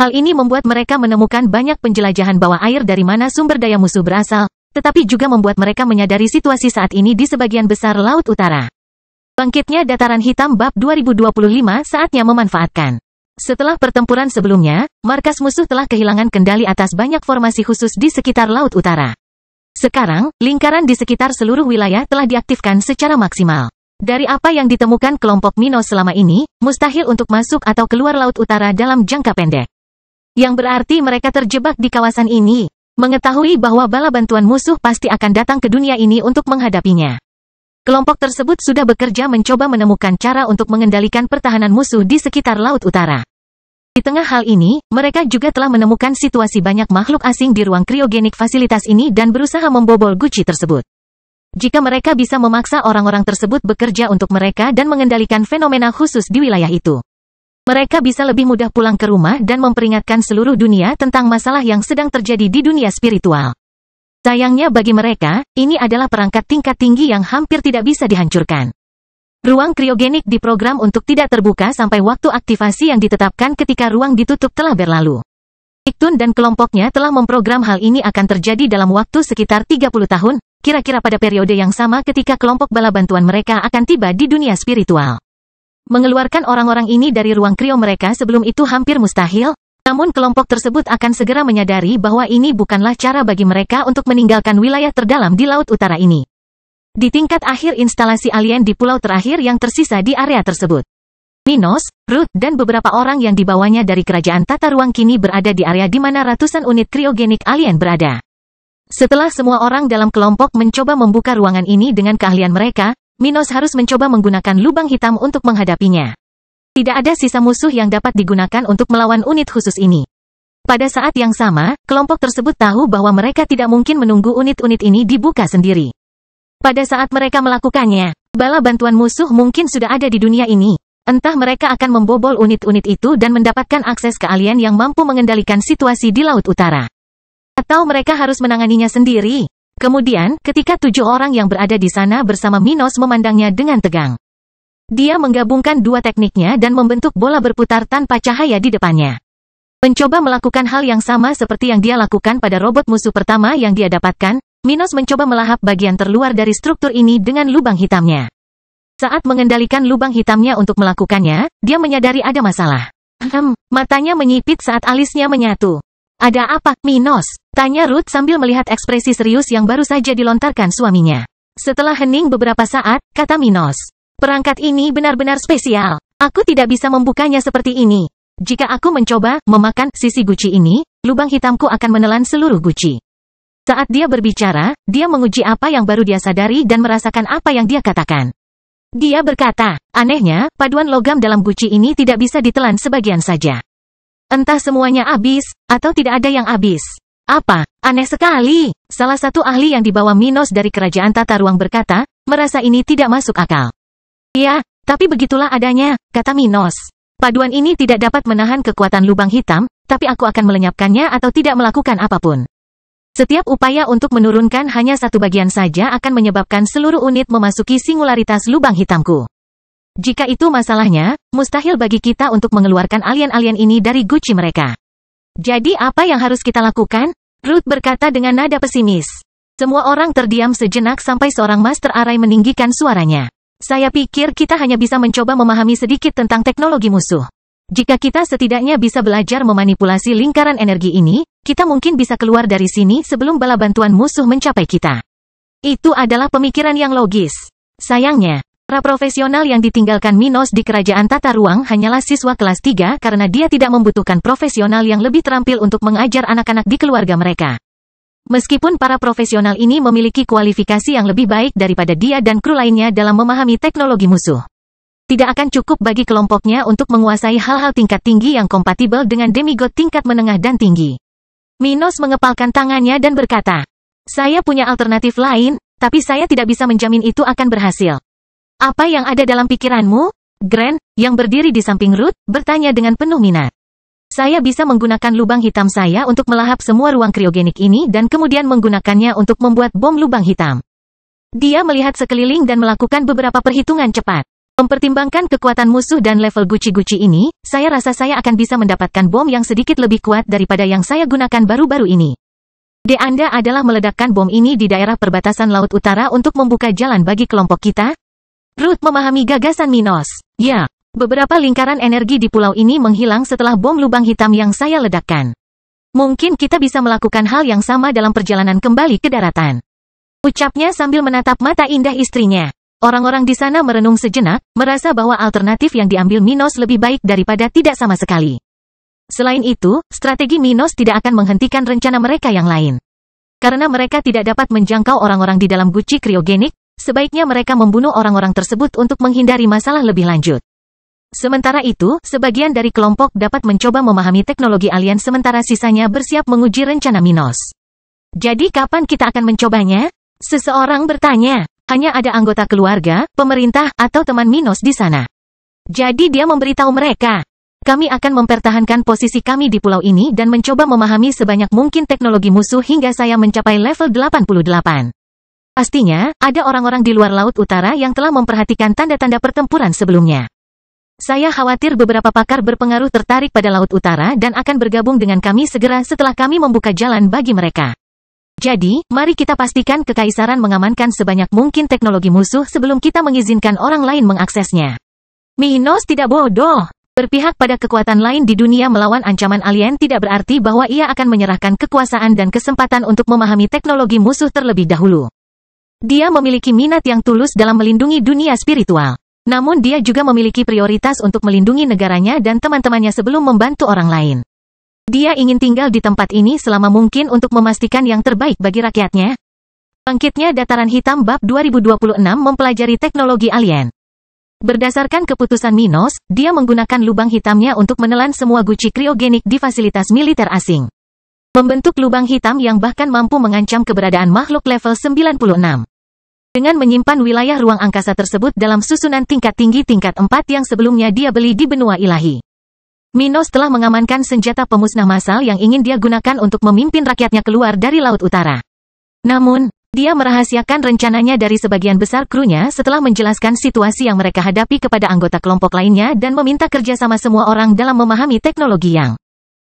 Hal ini membuat mereka menemukan banyak penjelajahan bawah air dari mana sumber daya musuh berasal, tetapi juga membuat mereka menyadari situasi saat ini di sebagian besar Laut Utara. Bangkitnya Dataran Hitam Bab 2025 saatnya memanfaatkan. Setelah pertempuran sebelumnya, markas musuh telah kehilangan kendali atas banyak formasi khusus di sekitar Laut Utara. Sekarang, lingkaran di sekitar seluruh wilayah telah diaktifkan secara maksimal. Dari apa yang ditemukan kelompok Minos selama ini, mustahil untuk masuk atau keluar Laut Utara dalam jangka pendek. Yang berarti mereka terjebak di kawasan ini. Mengetahui bahwa bala bantuan musuh pasti akan datang ke dunia ini untuk menghadapinya. Kelompok tersebut sudah bekerja mencoba menemukan cara untuk mengendalikan pertahanan musuh di sekitar Laut Utara. Di tengah hal ini, mereka juga telah menemukan situasi banyak makhluk asing di ruang kriogenik fasilitas ini dan berusaha membobol guci tersebut. Jika mereka bisa memaksa orang-orang tersebut bekerja untuk mereka dan mengendalikan fenomena khusus di wilayah itu, mereka bisa lebih mudah pulang ke rumah dan memperingatkan seluruh dunia tentang masalah yang sedang terjadi di dunia spiritual. Sayangnya bagi mereka, ini adalah perangkat tingkat tinggi yang hampir tidak bisa dihancurkan. Ruang kriogenik diprogram untuk tidak terbuka sampai waktu aktivasi yang ditetapkan ketika ruang ditutup telah berlalu. Iktun dan kelompoknya telah memprogram hal ini akan terjadi dalam waktu sekitar 30 tahun, kira-kira pada periode yang sama ketika kelompok bala bantuan mereka akan tiba di dunia spiritual. Mengeluarkan orang-orang ini dari ruang krio mereka sebelum itu hampir mustahil, namun kelompok tersebut akan segera menyadari bahwa ini bukanlah cara bagi mereka untuk meninggalkan wilayah terdalam di Laut Utara ini. Di tingkat akhir instalasi alien di pulau terakhir yang tersisa di area tersebut, Minos, Ruth, dan beberapa orang yang dibawanya dari kerajaan tata ruang kini berada di area di mana ratusan unit kriogenik alien berada. Setelah semua orang dalam kelompok mencoba membuka ruangan ini dengan keahlian mereka, Minos harus mencoba menggunakan lubang hitam untuk menghadapinya. Tidak ada sisa musuh yang dapat digunakan untuk melawan unit khusus ini. Pada saat yang sama, kelompok tersebut tahu bahwa mereka tidak mungkin menunggu unit-unit ini dibuka sendiri. Pada saat mereka melakukannya, bala bantuan musuh mungkin sudah ada di dunia ini. Entah mereka akan membobol unit-unit itu dan mendapatkan akses ke alien yang mampu mengendalikan situasi di Laut Utara. Atau mereka harus menanganinya sendiri. Kemudian, ketika 7 orang yang berada di sana bersama Minos memandangnya dengan tegang. Dia menggabungkan dua tekniknya dan membentuk bola berputar tanpa cahaya di depannya. Mencoba melakukan hal yang sama seperti yang dia lakukan pada robot musuh pertama yang dia dapatkan, Minos mencoba melahap bagian terluar dari struktur ini dengan lubang hitamnya. Saat mengendalikan lubang hitamnya untuk melakukannya, dia menyadari ada masalah. Matanya menyipit saat alisnya menyatu. Ada apa, Minos? Tanya Ruth sambil melihat ekspresi serius yang baru saja dilontarkan suaminya. Setelah hening beberapa saat, kata Minos. Perangkat ini benar-benar spesial. Aku tidak bisa membukanya seperti ini. Jika aku mencoba memakan sisi guci ini, lubang hitamku akan menelan seluruh guci. Saat dia berbicara, dia menguji apa yang baru dia sadari dan merasakan apa yang dia katakan. Dia berkata, anehnya, paduan logam dalam guci ini tidak bisa ditelan sebagian saja. Entah semuanya habis, atau tidak ada yang habis. Apa? Aneh sekali. Salah satu ahli yang dibawa Minos dari kerajaan tata ruang berkata, merasa ini tidak masuk akal. Ya, tapi begitulah adanya, kata Minos. Paduan ini tidak dapat menahan kekuatan lubang hitam, tapi aku akan melenyapkannya atau tidak melakukan apapun. Setiap upaya untuk menurunkan hanya satu bagian saja akan menyebabkan seluruh unit memasuki singularitas lubang hitamku. Jika itu masalahnya, mustahil bagi kita untuk mengeluarkan alien-alien ini dari guci mereka. Jadi apa yang harus kita lakukan? Ruth berkata dengan nada pesimis. Semua orang terdiam sejenak sampai seorang Master Arai meninggikan suaranya. Saya pikir kita hanya bisa mencoba memahami sedikit tentang teknologi musuh. Jika kita setidaknya bisa belajar memanipulasi lingkaran energi ini, kita mungkin bisa keluar dari sini sebelum bala bantuan musuh mencapai kita. Itu adalah pemikiran yang logis. Sayangnya, para profesional yang ditinggalkan Minos di kerajaan tata ruang hanyalah siswa kelas 3 karena dia tidak membutuhkan profesional yang lebih terampil untuk mengajar anak-anak di keluarga mereka. Meskipun para profesional ini memiliki kualifikasi yang lebih baik daripada dia dan kru lainnya dalam memahami teknologi musuh, tidak akan cukup bagi kelompoknya untuk menguasai hal-hal tingkat tinggi yang kompatibel dengan demigod tingkat menengah dan tinggi. Minos mengepalkan tangannya dan berkata, saya punya alternatif lain, tapi saya tidak bisa menjamin itu akan berhasil. Apa yang ada dalam pikiranmu? Grant, yang berdiri di samping Ruth, bertanya dengan penuh minat. Saya bisa menggunakan lubang hitam saya untuk melahap semua ruang kriogenik ini dan kemudian menggunakannya untuk membuat bom lubang hitam. Dia melihat sekeliling dan melakukan beberapa perhitungan cepat. Mempertimbangkan kekuatan musuh dan level guci-guci ini, saya rasa saya akan bisa mendapatkan bom yang sedikit lebih kuat daripada yang saya gunakan baru-baru ini. Anda adalah meledakkan bom ini di daerah perbatasan Laut Utara untuk membuka jalan bagi kelompok kita? Ruth memahami gagasan Minos. Ya, beberapa lingkaran energi di pulau ini menghilang setelah bom lubang hitam yang saya ledakkan. Mungkin kita bisa melakukan hal yang sama dalam perjalanan kembali ke daratan. Ucapnya sambil menatap mata indah istrinya. Orang-orang di sana merenung sejenak, merasa bahwa alternatif yang diambil Minos lebih baik daripada tidak sama sekali. Selain itu, strategi Minos tidak akan menghentikan rencana mereka yang lain. Karena mereka tidak dapat menjangkau orang-orang di dalam guci kriogenik, sebaiknya mereka membunuh orang-orang tersebut untuk menghindari masalah lebih lanjut. Sementara itu, sebagian dari kelompok dapat mencoba memahami teknologi alien sementara sisanya bersiap menguji rencana Minos. Jadi kapan kita akan mencobanya? Seseorang bertanya. Hanya ada anggota keluarga, pemerintah, atau teman Minos di sana. Jadi dia memberitahu mereka. Kami akan mempertahankan posisi kami di pulau ini dan mencoba memahami sebanyak mungkin teknologi musuh hingga saya mencapai level 88. Pastinya, ada orang-orang di luar Laut Utara yang telah memperhatikan tanda-tanda pertempuran sebelumnya. Saya khawatir beberapa pakar berpengaruh tertarik pada Laut Utara dan akan bergabung dengan kami segera setelah kami membuka jalan bagi mereka. Jadi, mari kita pastikan kekaisaran mengamankan sebanyak mungkin teknologi musuh sebelum kita mengizinkan orang lain mengaksesnya. Minos tidak bodoh. Berpihak pada kekuatan lain di dunia melawan ancaman alien tidak berarti bahwa ia akan menyerahkan kekuasaan dan kesempatan untuk memahami teknologi musuh terlebih dahulu. Dia memiliki minat yang tulus dalam melindungi dunia spiritual. Namun dia juga memiliki prioritas untuk melindungi negaranya dan teman-temannya sebelum membantu orang lain. Dia ingin tinggal di tempat ini selama mungkin untuk memastikan yang terbaik bagi rakyatnya. Bangkitnya Dataran Hitam Bab 2026 mempelajari teknologi alien. Berdasarkan keputusan Minos, dia menggunakan lubang hitamnya untuk menelan semua guci kriogenik di fasilitas militer asing. Membentuk lubang hitam yang bahkan mampu mengancam keberadaan makhluk level 96. Dengan menyimpan wilayah ruang angkasa tersebut dalam susunan tingkat tinggi tingkat 4 yang sebelumnya dia beli di benua ilahi. Minos telah mengamankan senjata pemusnah massal yang ingin dia gunakan untuk memimpin rakyatnya keluar dari Laut Utara. Namun, dia merahasiakan rencananya dari sebagian besar krunya setelah menjelaskan situasi yang mereka hadapi kepada anggota kelompok lainnya dan meminta kerjasama semua orang dalam memahami teknologi yang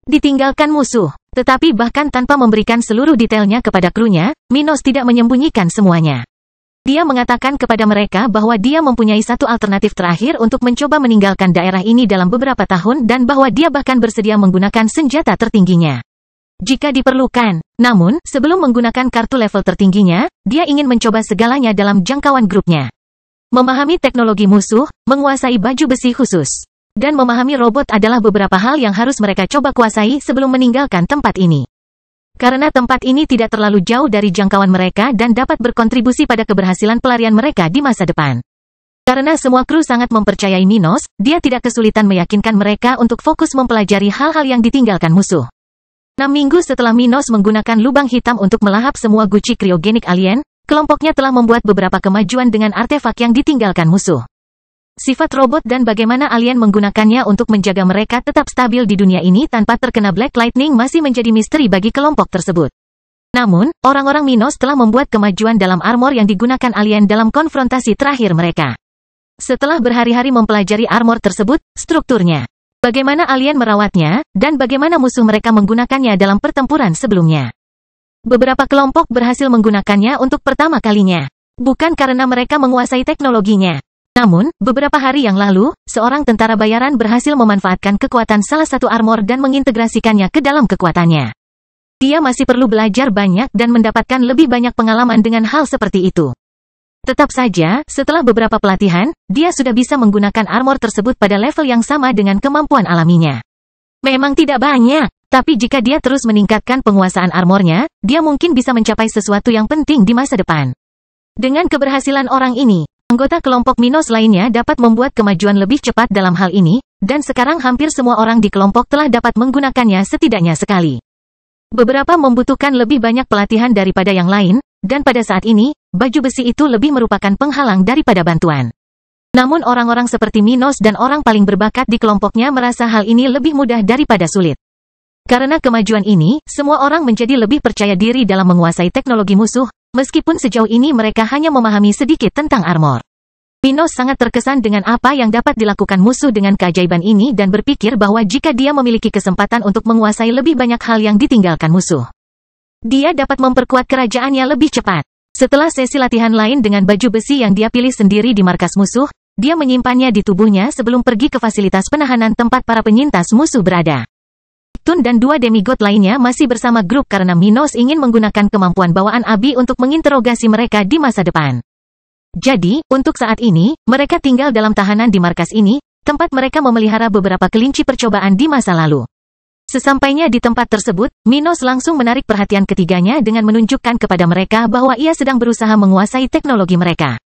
ditinggalkan musuh. Tetapi bahkan tanpa memberikan seluruh detailnya kepada krunya, Minos tidak menyembunyikan semuanya. Dia mengatakan kepada mereka bahwa dia mempunyai satu alternatif terakhir untuk mencoba meninggalkan daerah ini dalam beberapa tahun dan bahwa dia bahkan bersedia menggunakan senjata tertingginya jika diperlukan. Namun, sebelum menggunakan kartu level tertingginya, dia ingin mencoba segalanya dalam jangkauan grupnya. Memahami teknologi musuh, menguasai baju besi khusus, dan memahami robot adalah beberapa hal yang harus mereka coba kuasai sebelum meninggalkan tempat ini. Karena tempat ini tidak terlalu jauh dari jangkauan mereka dan dapat berkontribusi pada keberhasilan pelarian mereka di masa depan. Karena semua kru sangat mempercayai Minos, dia tidak kesulitan meyakinkan mereka untuk fokus mempelajari hal-hal yang ditinggalkan musuh. 6 minggu setelah Minos menggunakan lubang hitam untuk melahap semua guci kriogenik alien, kelompoknya telah membuat beberapa kemajuan dengan artefak yang ditinggalkan musuh. Sifat robot dan bagaimana alien menggunakannya untuk menjaga mereka tetap stabil di dunia ini tanpa terkena Black Lightning masih menjadi misteri bagi kelompok tersebut. Namun, orang-orang Minos telah membuat kemajuan dalam armor yang digunakan alien dalam konfrontasi terakhir mereka. Setelah berhari-hari mempelajari armor tersebut, strukturnya, bagaimana alien merawatnya, dan bagaimana musuh mereka menggunakannya dalam pertempuran sebelumnya. Beberapa kelompok berhasil menggunakannya untuk pertama kalinya. Bukan karena mereka menguasai teknologinya. Namun, beberapa hari yang lalu, seorang tentara bayaran berhasil memanfaatkan kekuatan salah satu armor dan mengintegrasikannya ke dalam kekuatannya. Dia masih perlu belajar banyak dan mendapatkan lebih banyak pengalaman dengan hal seperti itu. Tetap saja, setelah beberapa pelatihan, dia sudah bisa menggunakan armor tersebut pada level yang sama dengan kemampuan alaminya. Memang tidak banyak, tapi jika dia terus meningkatkan penguasaan armornya, dia mungkin bisa mencapai sesuatu yang penting di masa depan. Dengan keberhasilan orang ini, anggota kelompok Minos lainnya dapat membuat kemajuan lebih cepat dalam hal ini, dan sekarang hampir semua orang di kelompok telah dapat menggunakannya setidaknya sekali. Beberapa membutuhkan lebih banyak pelatihan daripada yang lain, dan pada saat ini, baju besi itu lebih merupakan penghalang daripada bantuan. Namun orang-orang seperti Minos dan orang paling berbakat di kelompoknya merasa hal ini lebih mudah daripada sulit. Karena kemajuan ini, semua orang menjadi lebih percaya diri dalam menguasai teknologi musuh, meskipun sejauh ini mereka hanya memahami sedikit tentang armor. Minos sangat terkesan dengan apa yang dapat dilakukan musuh dengan keajaiban ini dan berpikir bahwa jika dia memiliki kesempatan untuk menguasai lebih banyak hal yang ditinggalkan musuh, dia dapat memperkuat kerajaannya lebih cepat. Setelah sesi latihan lain dengan baju besi yang dia pilih sendiri di markas musuh, dia menyimpannya di tubuhnya sebelum pergi ke fasilitas penahanan tempat para penyintas musuh berada. Tun dan dua demigod lainnya masih bersama grup karena Minos ingin menggunakan kemampuan bawaan Abi untuk menginterogasi mereka di masa depan. Jadi, untuk saat ini, mereka tinggal dalam tahanan di markas ini, tempat mereka memelihara beberapa kelinci percobaan di masa lalu. Sesampainya di tempat tersebut, Minos langsung menarik perhatian ketiganya dengan menunjukkan kepada mereka bahwa ia sedang berusaha menguasai teknologi mereka.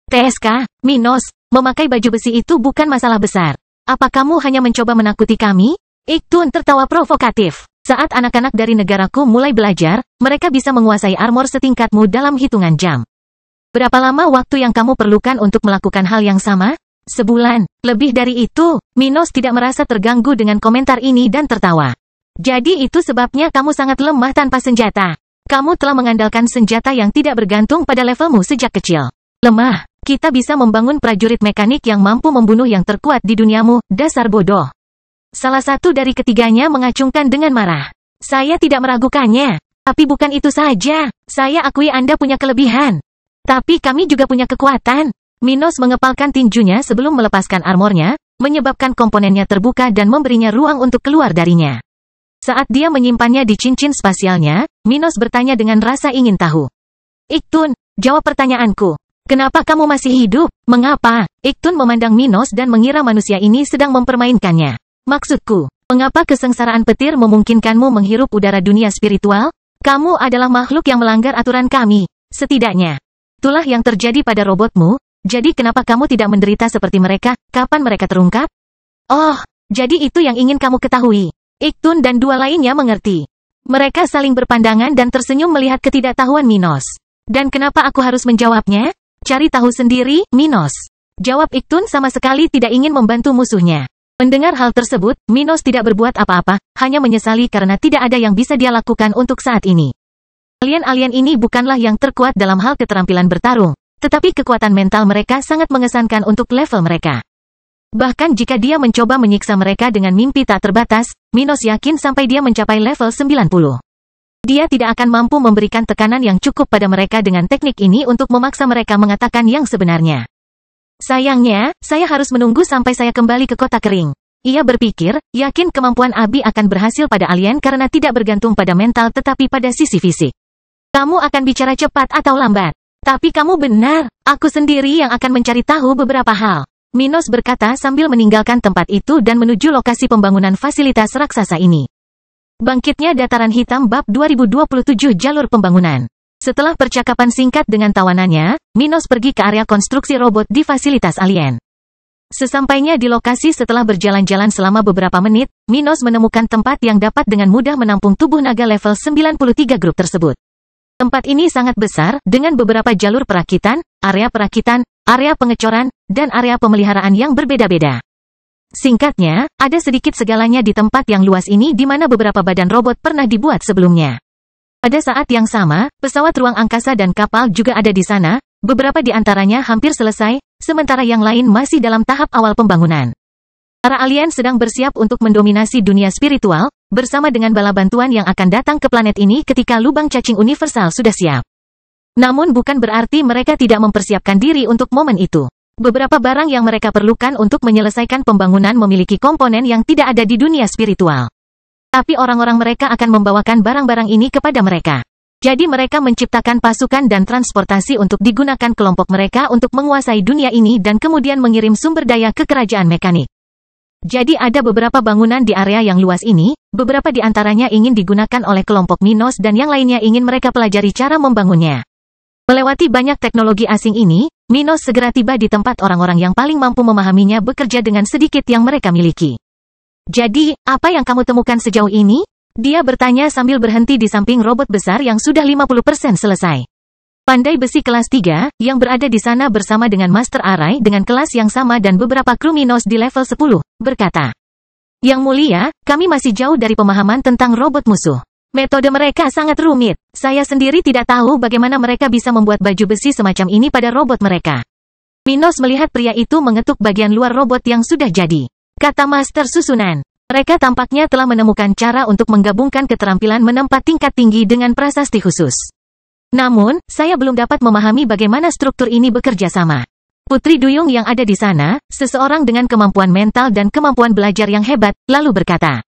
TSK, Minos, memakai baju besi itu bukan masalah besar. Apa kamu hanya mencoba menakuti kami? Iktun tertawa provokatif. Saat anak-anak dari negaraku mulai belajar, mereka bisa menguasai armor setingkatmu dalam hitungan jam. Berapa lama waktu yang kamu perlukan untuk melakukan hal yang sama? Sebulan. Lebih dari itu. Minos tidak merasa terganggu dengan komentar ini dan tertawa. Jadi itu sebabnya kamu sangat lemah tanpa senjata. Kamu telah mengandalkan senjata yang tidak bergantung pada levelmu sejak kecil. Lemah. Kita bisa membangun prajurit mekanik yang mampu membunuh yang terkuat di duniamu, dasar bodoh. Salah satu dari ketiganya mengacungkan dengan marah. Saya tidak meragukannya. Tapi bukan itu saja. Saya akui Anda punya kelebihan. Tapi kami juga punya kekuatan. Minos mengepalkan tinjunya sebelum melepaskan armornya, menyebabkan komponennya terbuka dan memberinya ruang untuk keluar darinya. Saat dia menyimpannya di cincin spasialnya, Minos bertanya dengan rasa ingin tahu. Iktun, jawab pertanyaanku. Kenapa kamu masih hidup? Mengapa? Iktun memandang Minos dan mengira manusia ini sedang mempermainkannya. Maksudku, mengapa kesengsaraan petir memungkinkanmu menghirup udara dunia spiritual? Kamu adalah makhluk yang melanggar aturan kami. Setidaknya, itulah yang terjadi pada robotmu. Jadi kenapa kamu tidak menderita seperti mereka? Kapan mereka terungkap? Oh, jadi itu yang ingin kamu ketahui. Iktun dan dua lainnya mengerti. Mereka saling berpandangan dan tersenyum melihat ketidaktahuan Minos. Dan kenapa aku harus menjawabnya? Cari tahu sendiri, Minos. Jawab Iktun sama sekali tidak ingin membantu musuhnya. Mendengar hal tersebut, Minos tidak berbuat apa-apa, hanya menyesali karena tidak ada yang bisa dia lakukan untuk saat ini. Alien-alien ini bukanlah yang terkuat dalam hal keterampilan bertarung, tetapi kekuatan mental mereka sangat mengesankan untuk level mereka. Bahkan jika dia mencoba menyiksa mereka dengan mimpi tak terbatas, Minos yakin sampai dia mencapai level 90. Dia tidak akan mampu memberikan tekanan yang cukup pada mereka dengan teknik ini untuk memaksa mereka mengatakan yang sebenarnya. Sayangnya, saya harus menunggu sampai saya kembali ke kota kering. Ia berpikir, yakin kemampuan Abi akan berhasil pada alien karena tidak bergantung pada mental tetapi pada sisi fisik. Kamu akan bicara cepat atau lambat. Tapi kamu benar, aku sendiri yang akan mencari tahu beberapa hal. Minos berkata sambil meninggalkan tempat itu dan menuju lokasi pembangunan fasilitas raksasa ini. Bangkitnya Dataran Hitam Bab 2027 Jalur Pembangunan. Setelah percakapan singkat dengan tawanannya, Minos pergi ke area konstruksi robot di fasilitas alien. Sesampainya di lokasi setelah berjalan-jalan selama beberapa menit, Minos menemukan tempat yang dapat dengan mudah menampung tubuh naga level 93 grup tersebut. Tempat ini sangat besar, dengan beberapa jalur perakitan, area pengecoran, dan area pemeliharaan yang berbeda-beda. Singkatnya, ada sedikit segalanya di tempat yang luas ini di mana beberapa badan robot pernah dibuat sebelumnya. Pada saat yang sama, pesawat ruang angkasa dan kapal juga ada di sana, beberapa di antaranya hampir selesai, sementara yang lain masih dalam tahap awal pembangunan. Para alien sedang bersiap untuk mendominasi dunia spiritual, bersama dengan bala bantuan yang akan datang ke planet ini ketika lubang cacing universal sudah siap. Namun bukan berarti mereka tidak mempersiapkan diri untuk momen itu. Beberapa barang yang mereka perlukan untuk menyelesaikan pembangunan memiliki komponen yang tidak ada di dunia spiritual. Tapi orang-orang mereka akan membawakan barang-barang ini kepada mereka. Jadi mereka menciptakan pasukan dan transportasi untuk digunakan kelompok mereka untuk menguasai dunia ini dan kemudian mengirim sumber daya ke kerajaan mekanik. Jadi ada beberapa bangunan di area yang luas ini, beberapa di antaranya ingin digunakan oleh kelompok Minos dan yang lainnya ingin mereka pelajari cara membangunnya. Melewati banyak teknologi asing ini, Minos segera tiba di tempat orang-orang yang paling mampu memahaminya bekerja dengan sedikit yang mereka miliki. Jadi, apa yang kamu temukan sejauh ini? Dia bertanya sambil berhenti di samping robot besar yang sudah 50% selesai. Pandai besi kelas 3, yang berada di sana bersama dengan Master Arai dengan kelas yang sama dan beberapa kru Minos di level 10, berkata. Yang mulia, kami masih jauh dari pemahaman tentang robot musuh. Metode mereka sangat rumit. Saya sendiri tidak tahu bagaimana mereka bisa membuat baju besi semacam ini pada robot mereka. Minos melihat pria itu mengetuk bagian luar robot yang sudah jadi. Kata Master Susunan. Mereka tampaknya telah menemukan cara untuk menggabungkan keterampilan menempa tingkat tinggi dengan prasasti khusus. Namun, saya belum dapat memahami bagaimana struktur ini bekerja sama. Putri Duyung yang ada di sana, seseorang dengan kemampuan mental dan kemampuan belajar yang hebat, lalu berkata,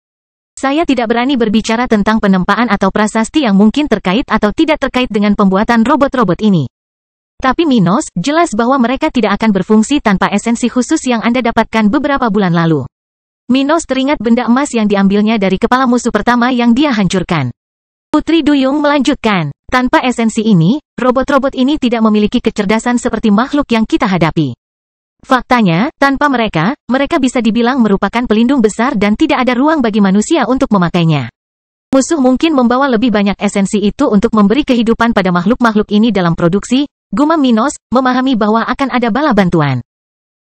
saya tidak berani berbicara tentang penempaan atau prasasti yang mungkin terkait atau tidak terkait dengan pembuatan robot-robot ini. Tapi Minos, jelas bahwa mereka tidak akan berfungsi tanpa esensi khusus yang Anda dapatkan beberapa bulan lalu. Minos teringat benda emas yang diambilnya dari kepala musuh pertama yang dia hancurkan. Putri Duyung melanjutkan, tanpa esensi ini, robot-robot ini tidak memiliki kecerdasan seperti makhluk yang kita hadapi. Faktanya, tanpa mereka bisa dibilang merupakan pelindung besar dan tidak ada ruang bagi manusia untuk memakainya. Musuh mungkin membawa lebih banyak esensi itu untuk memberi kehidupan pada makhluk-makhluk ini dalam produksi, gumam Minos, memahami bahwa akan ada bala bantuan.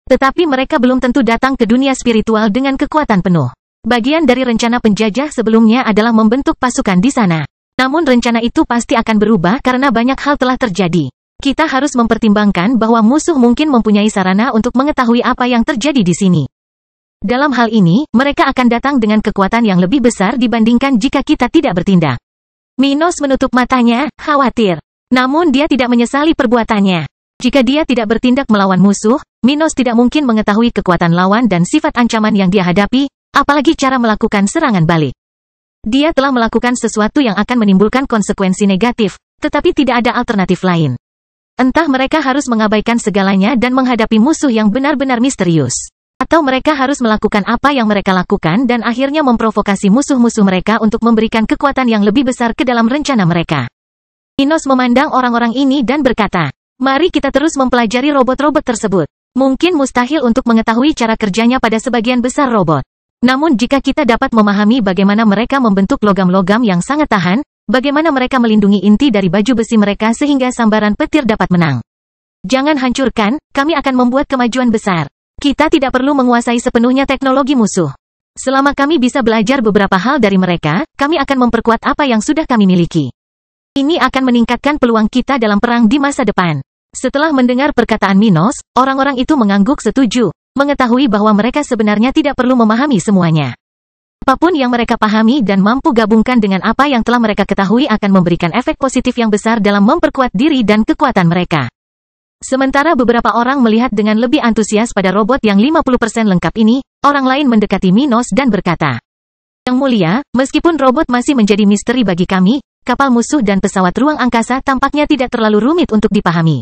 Tetapi mereka belum tentu datang ke dunia spiritual dengan kekuatan penuh. Bagian dari rencana penjajah sebelumnya adalah membentuk pasukan di sana. Namun rencana itu pasti akan berubah karena banyak hal telah terjadi. Kita harus mempertimbangkan bahwa musuh mungkin mempunyai sarana untuk mengetahui apa yang terjadi di sini. Dalam hal ini, mereka akan datang dengan kekuatan yang lebih besar dibandingkan jika kita tidak bertindak. Minos menutup matanya, khawatir. Namun dia tidak menyesali perbuatannya. Jika dia tidak bertindak melawan musuh, Minos tidak mungkin mengetahui kekuatan lawan dan sifat ancaman yang dia hadapi, apalagi cara melakukan serangan balik. Dia telah melakukan sesuatu yang akan menimbulkan konsekuensi negatif, tetapi tidak ada alternatif lain. Entah mereka harus mengabaikan segalanya dan menghadapi musuh yang benar-benar misterius. Atau mereka harus melakukan apa yang mereka lakukan dan akhirnya memprovokasi musuh-musuh mereka untuk memberikan kekuatan yang lebih besar ke dalam rencana mereka. Minos memandang orang-orang ini dan berkata, mari kita terus mempelajari robot-robot tersebut. Mungkin mustahil untuk mengetahui cara kerjanya pada sebagian besar robot. Namun jika kita dapat memahami bagaimana mereka membentuk logam-logam yang sangat tahan, bagaimana mereka melindungi inti dari baju besi mereka sehingga sambaran petir dapat menang. Jangan hancurkan, kami akan membuat kemajuan besar. Kita tidak perlu menguasai sepenuhnya teknologi musuh. Selama kami bisa belajar beberapa hal dari mereka, kami akan memperkuat apa yang sudah kami miliki. Ini akan meningkatkan peluang kita dalam perang di masa depan. Setelah mendengar perkataan Minos, orang-orang itu mengangguk setuju, mengetahui bahwa mereka sebenarnya tidak perlu memahami semuanya. Apapun yang mereka pahami dan mampu gabungkan dengan apa yang telah mereka ketahui akan memberikan efek positif yang besar dalam memperkuat diri dan kekuatan mereka. Sementara beberapa orang melihat dengan lebih antusias pada robot yang 50% lengkap ini, orang lain mendekati Minos dan berkata, Yang mulia, meskipun robot masih menjadi misteri bagi kami, kapal musuh dan pesawat ruang angkasa tampaknya tidak terlalu rumit untuk dipahami.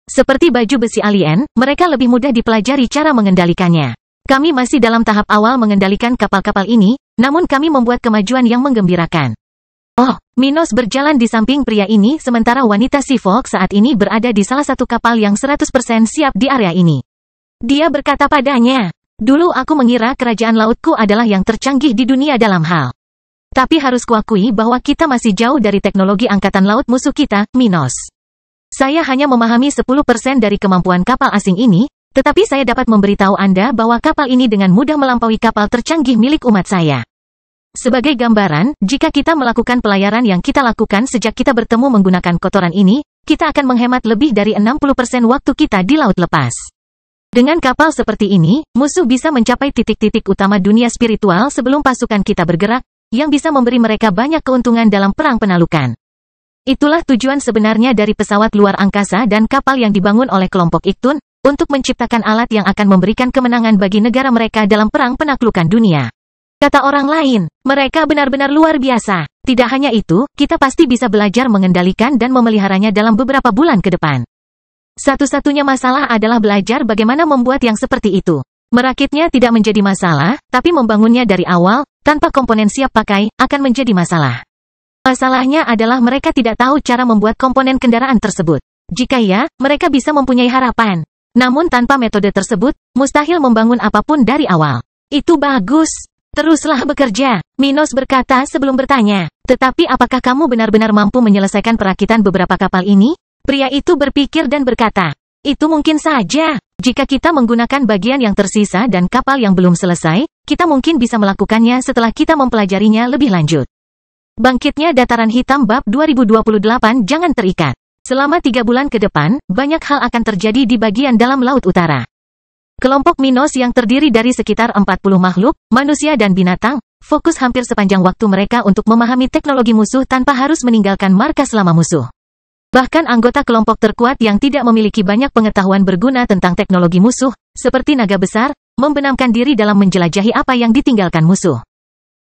Seperti baju besi alien, mereka lebih mudah dipelajari cara mengendalikannya. Kami masih dalam tahap awal mengendalikan kapal-kapal ini, namun kami membuat kemajuan yang menggembirakan. Oh, Minos berjalan di samping pria ini sementara wanita Seafolk saat ini berada di salah satu kapal yang 100% siap di area ini. Dia berkata padanya, dulu aku mengira kerajaan lautku adalah yang tercanggih di dunia dalam hal. Tapi harus kuakui bahwa kita masih jauh dari teknologi angkatan laut musuh kita, Minos. Saya hanya memahami 10% dari kemampuan kapal asing ini, tetapi saya dapat memberitahu Anda bahwa kapal ini dengan mudah melampaui kapal tercanggih milik umat saya. Sebagai gambaran, jika kita melakukan pelayaran yang kita lakukan sejak kita bertemu menggunakan kotoran ini, kita akan menghemat lebih dari 60% waktu kita di laut lepas. Dengan kapal seperti ini, musuh bisa mencapai titik-titik utama dunia spiritual sebelum pasukan kita bergerak, yang bisa memberi mereka banyak keuntungan dalam perang penalukan. Itulah tujuan sebenarnya dari pesawat luar angkasa dan kapal yang dibangun oleh kelompok Iktun, untuk menciptakan alat yang akan memberikan kemenangan bagi negara mereka dalam perang penaklukan dunia. Kata orang lain, mereka benar-benar luar biasa. Tidak hanya itu, kita pasti bisa belajar mengendalikan dan memeliharanya dalam beberapa bulan ke depan. Satu-satunya masalah adalah belajar bagaimana membuat yang seperti itu. Merakitnya tidak menjadi masalah, tapi membangunnya dari awal, tanpa komponen siap pakai, akan menjadi masalah. Masalahnya adalah mereka tidak tahu cara membuat komponen kendaraan tersebut. Jika ya, mereka bisa mempunyai harapan. Namun tanpa metode tersebut, mustahil membangun apapun dari awal. Itu bagus. Teruslah bekerja, Minos berkata sebelum bertanya. Tetapi apakah kamu benar-benar mampu menyelesaikan perakitan beberapa kapal ini? Pria itu berpikir dan berkata, itu mungkin saja. Jika kita menggunakan bagian yang tersisa dan kapal yang belum selesai, kita mungkin bisa melakukannya setelah kita mempelajarinya lebih lanjut. Bangkitnya Dataran Hitam Bab 2028. Jangan terikat. Selama 3 bulan ke depan, banyak hal akan terjadi di bagian dalam Laut Utara. Kelompok Minos yang terdiri dari sekitar 40 makhluk, manusia dan binatang, fokus hampir sepanjang waktu mereka untuk memahami teknologi musuh tanpa harus meninggalkan markas lama musuh. Bahkan anggota kelompok terkuat yang tidak memiliki banyak pengetahuan berguna tentang teknologi musuh, seperti naga besar, membenamkan diri dalam menjelajahi apa yang ditinggalkan musuh.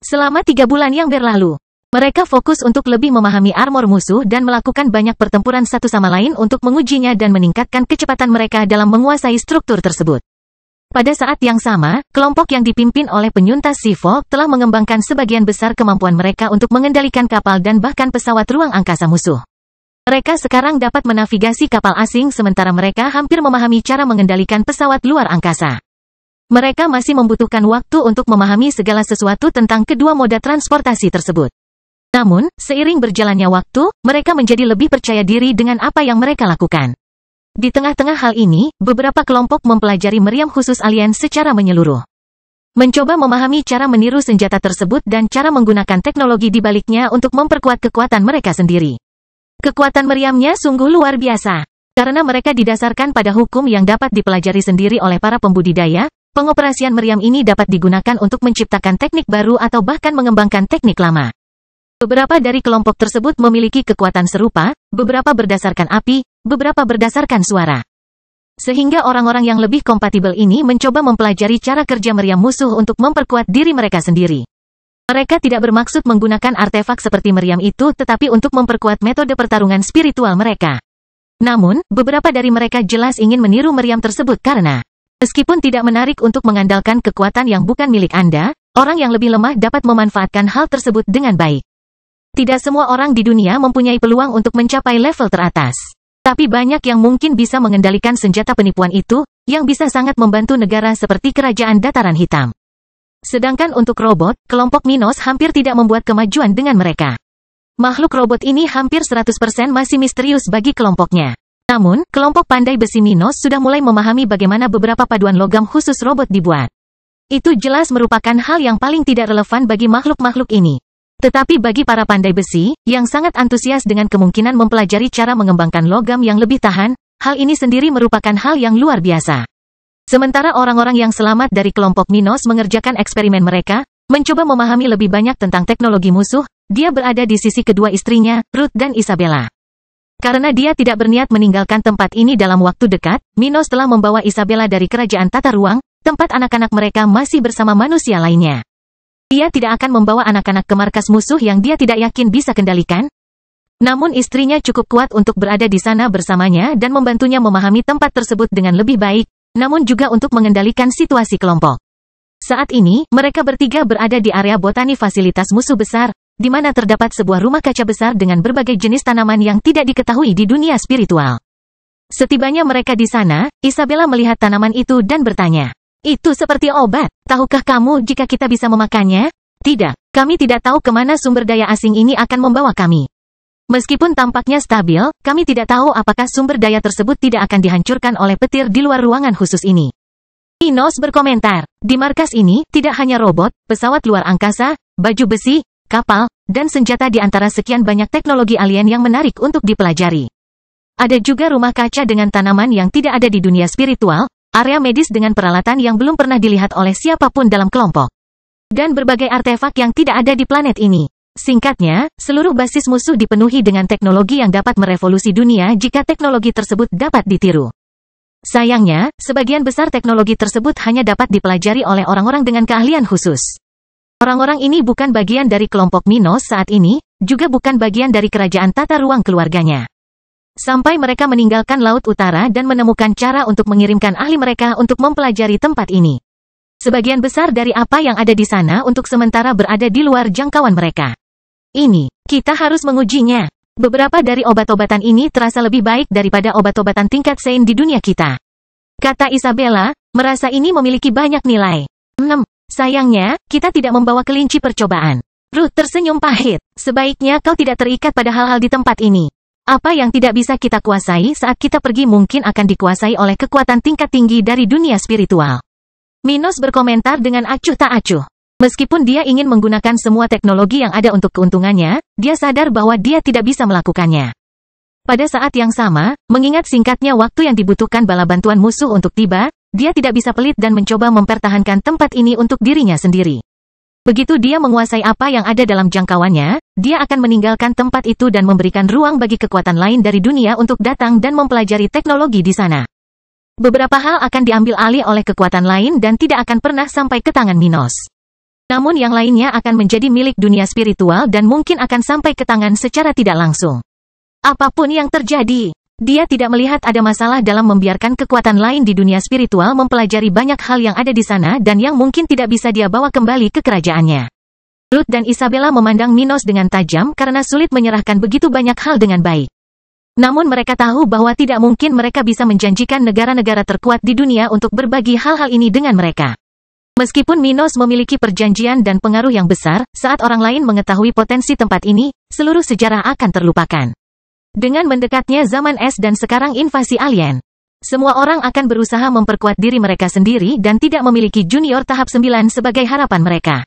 Selama 3 bulan yang berlalu, mereka fokus untuk lebih memahami armor musuh dan melakukan banyak pertempuran satu sama lain untuk mengujinya dan meningkatkan kecepatan mereka dalam menguasai struktur tersebut. Pada saat yang sama, kelompok yang dipimpin oleh penyuntas Seafolk telah mengembangkan sebagian besar kemampuan mereka untuk mengendalikan kapal dan bahkan pesawat ruang angkasa musuh. Mereka sekarang dapat menavigasi kapal asing sementara mereka hampir memahami cara mengendalikan pesawat luar angkasa. Mereka masih membutuhkan waktu untuk memahami segala sesuatu tentang kedua moda transportasi tersebut. Namun, seiring berjalannya waktu, mereka menjadi lebih percaya diri dengan apa yang mereka lakukan. Di tengah-tengah hal ini, beberapa kelompok mempelajari meriam khusus alien secara menyeluruh. Mencoba memahami cara meniru senjata tersebut dan cara menggunakan teknologi di baliknya untuk memperkuat kekuatan mereka sendiri. Kekuatan meriamnya sungguh luar biasa. Karena mereka didasarkan pada hukum yang dapat dipelajari sendiri oleh para pembudidaya, pengoperasian meriam ini dapat digunakan untuk menciptakan teknik baru atau bahkan mengembangkan teknik lama. Beberapa dari kelompok tersebut memiliki kekuatan serupa, beberapa berdasarkan api, beberapa berdasarkan suara. Sehingga orang-orang yang lebih kompatibel ini mencoba mempelajari cara kerja meriam musuh untuk memperkuat diri mereka sendiri. Mereka tidak bermaksud menggunakan artefak seperti meriam itu tetapi untuk memperkuat metode pertarungan spiritual mereka. Namun, beberapa dari mereka jelas ingin meniru meriam tersebut karena, meskipun tidak menarik untuk mengandalkan kekuatan yang bukan milik Anda, orang yang lebih lemah dapat memanfaatkan hal tersebut dengan baik. Tidak semua orang di dunia mempunyai peluang untuk mencapai level teratas. Tapi banyak yang mungkin bisa mengendalikan senjata penipuan itu, yang bisa sangat membantu negara seperti Kerajaan Dataran Hitam. Sedangkan untuk robot, kelompok Minos hampir tidak membuat kemajuan dengan mereka. Makhluk robot ini hampir 100% masih misterius bagi kelompoknya. Namun, kelompok pandai besi Minos sudah mulai memahami bagaimana beberapa paduan logam khusus robot dibuat. Itu jelas merupakan hal yang paling tidak relevan bagi makhluk-makhluk ini. Tetapi bagi para pandai besi, yang sangat antusias dengan kemungkinan mempelajari cara mengembangkan logam yang lebih tahan, hal ini sendiri merupakan hal yang luar biasa. Sementara orang-orang yang selamat dari kelompok Minos mengerjakan eksperimen mereka, mencoba memahami lebih banyak tentang teknologi musuh, dia berada di sisi kedua istrinya, Ruth dan Isabella. Karena dia tidak berniat meninggalkan tempat ini dalam waktu dekat, Minos telah membawa Isabella dari kerajaan tata ruang, tempat anak-anak mereka masih bersama manusia lainnya. Dia tidak akan membawa anak-anak ke markas musuh yang dia tidak yakin bisa kendalikan. Namun istrinya cukup kuat untuk berada di sana bersamanya dan membantunya memahami tempat tersebut dengan lebih baik, namun juga untuk mengendalikan situasi kelompok. Saat ini, mereka bertiga berada di area botani fasilitas musuh besar, di mana terdapat sebuah rumah kaca besar dengan berbagai jenis tanaman yang tidak diketahui di dunia spiritual. Setibanya mereka di sana, Isabella melihat tanaman itu dan bertanya, "Itu seperti obat, tahukah kamu jika kita bisa memakannya?" "Tidak, kami tidak tahu kemana sumber daya asing ini akan membawa kami. Meskipun tampaknya stabil, kami tidak tahu apakah sumber daya tersebut tidak akan dihancurkan oleh petir di luar ruangan khusus ini." Minos berkomentar, di markas ini, tidak hanya robot, pesawat luar angkasa, baju besi, kapal, dan senjata di antara sekian banyak teknologi alien yang menarik untuk dipelajari. Ada juga rumah kaca dengan tanaman yang tidak ada di dunia spiritual, area medis dengan peralatan yang belum pernah dilihat oleh siapapun dalam kelompok, dan berbagai artefak yang tidak ada di planet ini. Singkatnya, seluruh basis musuh dipenuhi dengan teknologi yang dapat merevolusi dunia jika teknologi tersebut dapat ditiru. Sayangnya, sebagian besar teknologi tersebut hanya dapat dipelajari oleh orang-orang dengan keahlian khusus. Orang-orang ini bukan bagian dari kelompok Minos saat ini, juga bukan bagian dari kerajaan tata ruang keluarganya. Sampai mereka meninggalkan Laut Utara dan menemukan cara untuk mengirimkan ahli mereka untuk mempelajari tempat ini. Sebagian besar dari apa yang ada di sana untuk sementara berada di luar jangkauan mereka. Kita harus mengujinya. Beberapa dari obat-obatan ini terasa lebih baik daripada obat-obatan tingkat sains di dunia kita, kata Isabella, merasa ini memiliki banyak nilai. Sayangnya, kita tidak membawa kelinci percobaan. Ruth tersenyum pahit. Sebaiknya kau tidak terikat pada hal-hal di tempat ini. Apa yang tidak bisa kita kuasai saat kita pergi mungkin akan dikuasai oleh kekuatan tingkat tinggi dari dunia spiritual. Minos berkomentar dengan acuh tak acuh. Meskipun dia ingin menggunakan semua teknologi yang ada untuk keuntungannya, dia sadar bahwa dia tidak bisa melakukannya. Pada saat yang sama, mengingat singkatnya waktu yang dibutuhkan bala bantuan musuh untuk tiba, dia tidak bisa pelit dan mencoba mempertahankan tempat ini untuk dirinya sendiri. Begitu dia menguasai apa yang ada dalam jangkauannya, dia akan meninggalkan tempat itu dan memberikan ruang bagi kekuatan lain dari dunia untuk datang dan mempelajari teknologi di sana. Beberapa hal akan diambil alih oleh kekuatan lain dan tidak akan pernah sampai ke tangan Minos. Namun yang lainnya akan menjadi milik dunia spiritual dan mungkin akan sampai ke tangan secara tidak langsung. Apapun yang terjadi, dia tidak melihat ada masalah dalam membiarkan kekuatan lain di dunia spiritual mempelajari banyak hal yang ada di sana dan yang mungkin tidak bisa dia bawa kembali ke kerajaannya. Ruth dan Isabella memandang Minos dengan tajam karena sulit menyerahkan begitu banyak hal dengan baik. Namun mereka tahu bahwa tidak mungkin mereka bisa menjanjikan negara-negara terkuat di dunia untuk berbagi hal-hal ini dengan mereka. Meskipun Minos memiliki perjanjian dan pengaruh yang besar, saat orang lain mengetahui potensi tempat ini, seluruh sejarah akan terlupakan. Dengan mendekatnya zaman es dan sekarang invasi alien, semua orang akan berusaha memperkuat diri mereka sendiri dan tidak memiliki junior tahap 9 sebagai harapan mereka.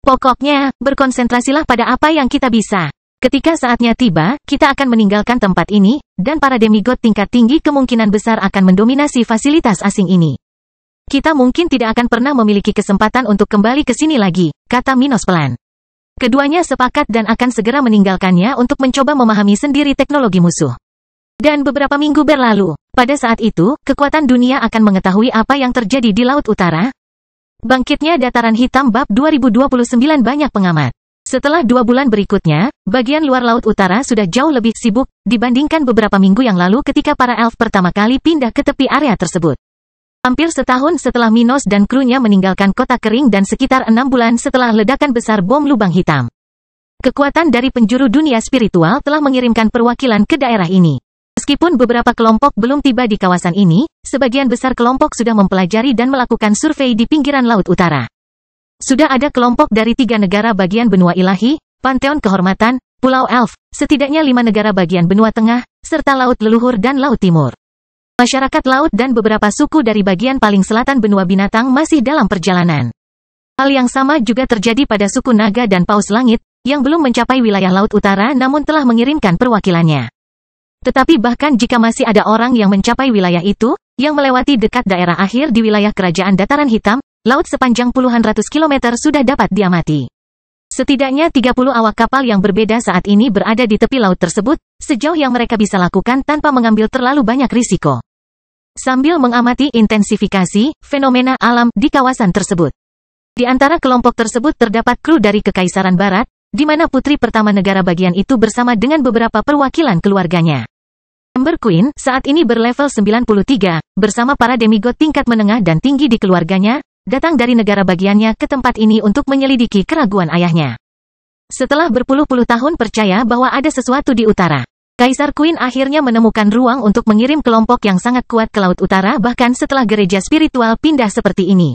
Pokoknya, berkonsentrasilah pada apa yang kita bisa. Ketika saatnya tiba, kita akan meninggalkan tempat ini, dan para demigod tingkat tinggi kemungkinan besar akan mendominasi fasilitas asing ini. Kita mungkin tidak akan pernah memiliki kesempatan untuk kembali ke sini lagi, kata Minos pelan. Keduanya sepakat dan akan segera meninggalkannya untuk mencoba memahami sendiri teknologi musuh. Dan beberapa minggu berlalu, pada saat itu, kekuatan dunia akan mengetahui apa yang terjadi di Laut Utara. Bangkitnya Dataran Hitam Bab 2029. Banyak pengamat. Setelah 2 bulan berikutnya, bagian luar Laut Utara sudah jauh lebih sibuk dibandingkan beberapa minggu yang lalu ketika para elf pertama kali pindah ke tepi area tersebut. Hampir setahun setelah Minos dan krunya meninggalkan kota kering dan sekitar 6 bulan setelah ledakan besar bom lubang hitam. Kekuatan dari penjuru dunia spiritual telah mengirimkan perwakilan ke daerah ini. Meskipun beberapa kelompok belum tiba di kawasan ini, sebagian besar kelompok sudah mempelajari dan melakukan survei di pinggiran Laut Utara. Sudah ada kelompok dari 3 negara bagian benua ilahi, Panteon Kehormatan, Pulau Elf, setidaknya 5 negara bagian benua tengah, serta Laut Leluhur dan Laut Timur. Masyarakat laut dan beberapa suku dari bagian paling selatan benua binatang masih dalam perjalanan. Hal yang sama juga terjadi pada suku naga dan paus langit, yang belum mencapai wilayah Laut Utara namun telah mengirimkan perwakilannya. Tetapi bahkan jika masih ada orang yang mencapai wilayah itu, yang melewati dekat daerah akhir di wilayah kerajaan Dataran Hitam, laut sepanjang puluhan ratus kilometer sudah dapat diamati. Setidaknya 30 awak kapal yang berbeda saat ini berada di tepi laut tersebut, sejauh yang mereka bisa lakukan tanpa mengambil terlalu banyak risiko. Sambil mengamati intensifikasi fenomena alam di kawasan tersebut. Di antara kelompok tersebut terdapat kru dari Kekaisaran Barat, di mana putri pertama negara bagian itu bersama dengan beberapa perwakilan keluarganya. Ember Queen saat ini berlevel 93, bersama para demigod tingkat menengah dan tinggi di keluarganya, datang dari negara bagiannya ke tempat ini untuk menyelidiki keraguan ayahnya. Setelah berpuluh-puluh tahun percaya bahwa ada sesuatu di utara, Kaisar Queen akhirnya menemukan ruang untuk mengirim kelompok yang sangat kuat ke Laut Utara bahkan setelah gereja spiritual pindah seperti ini.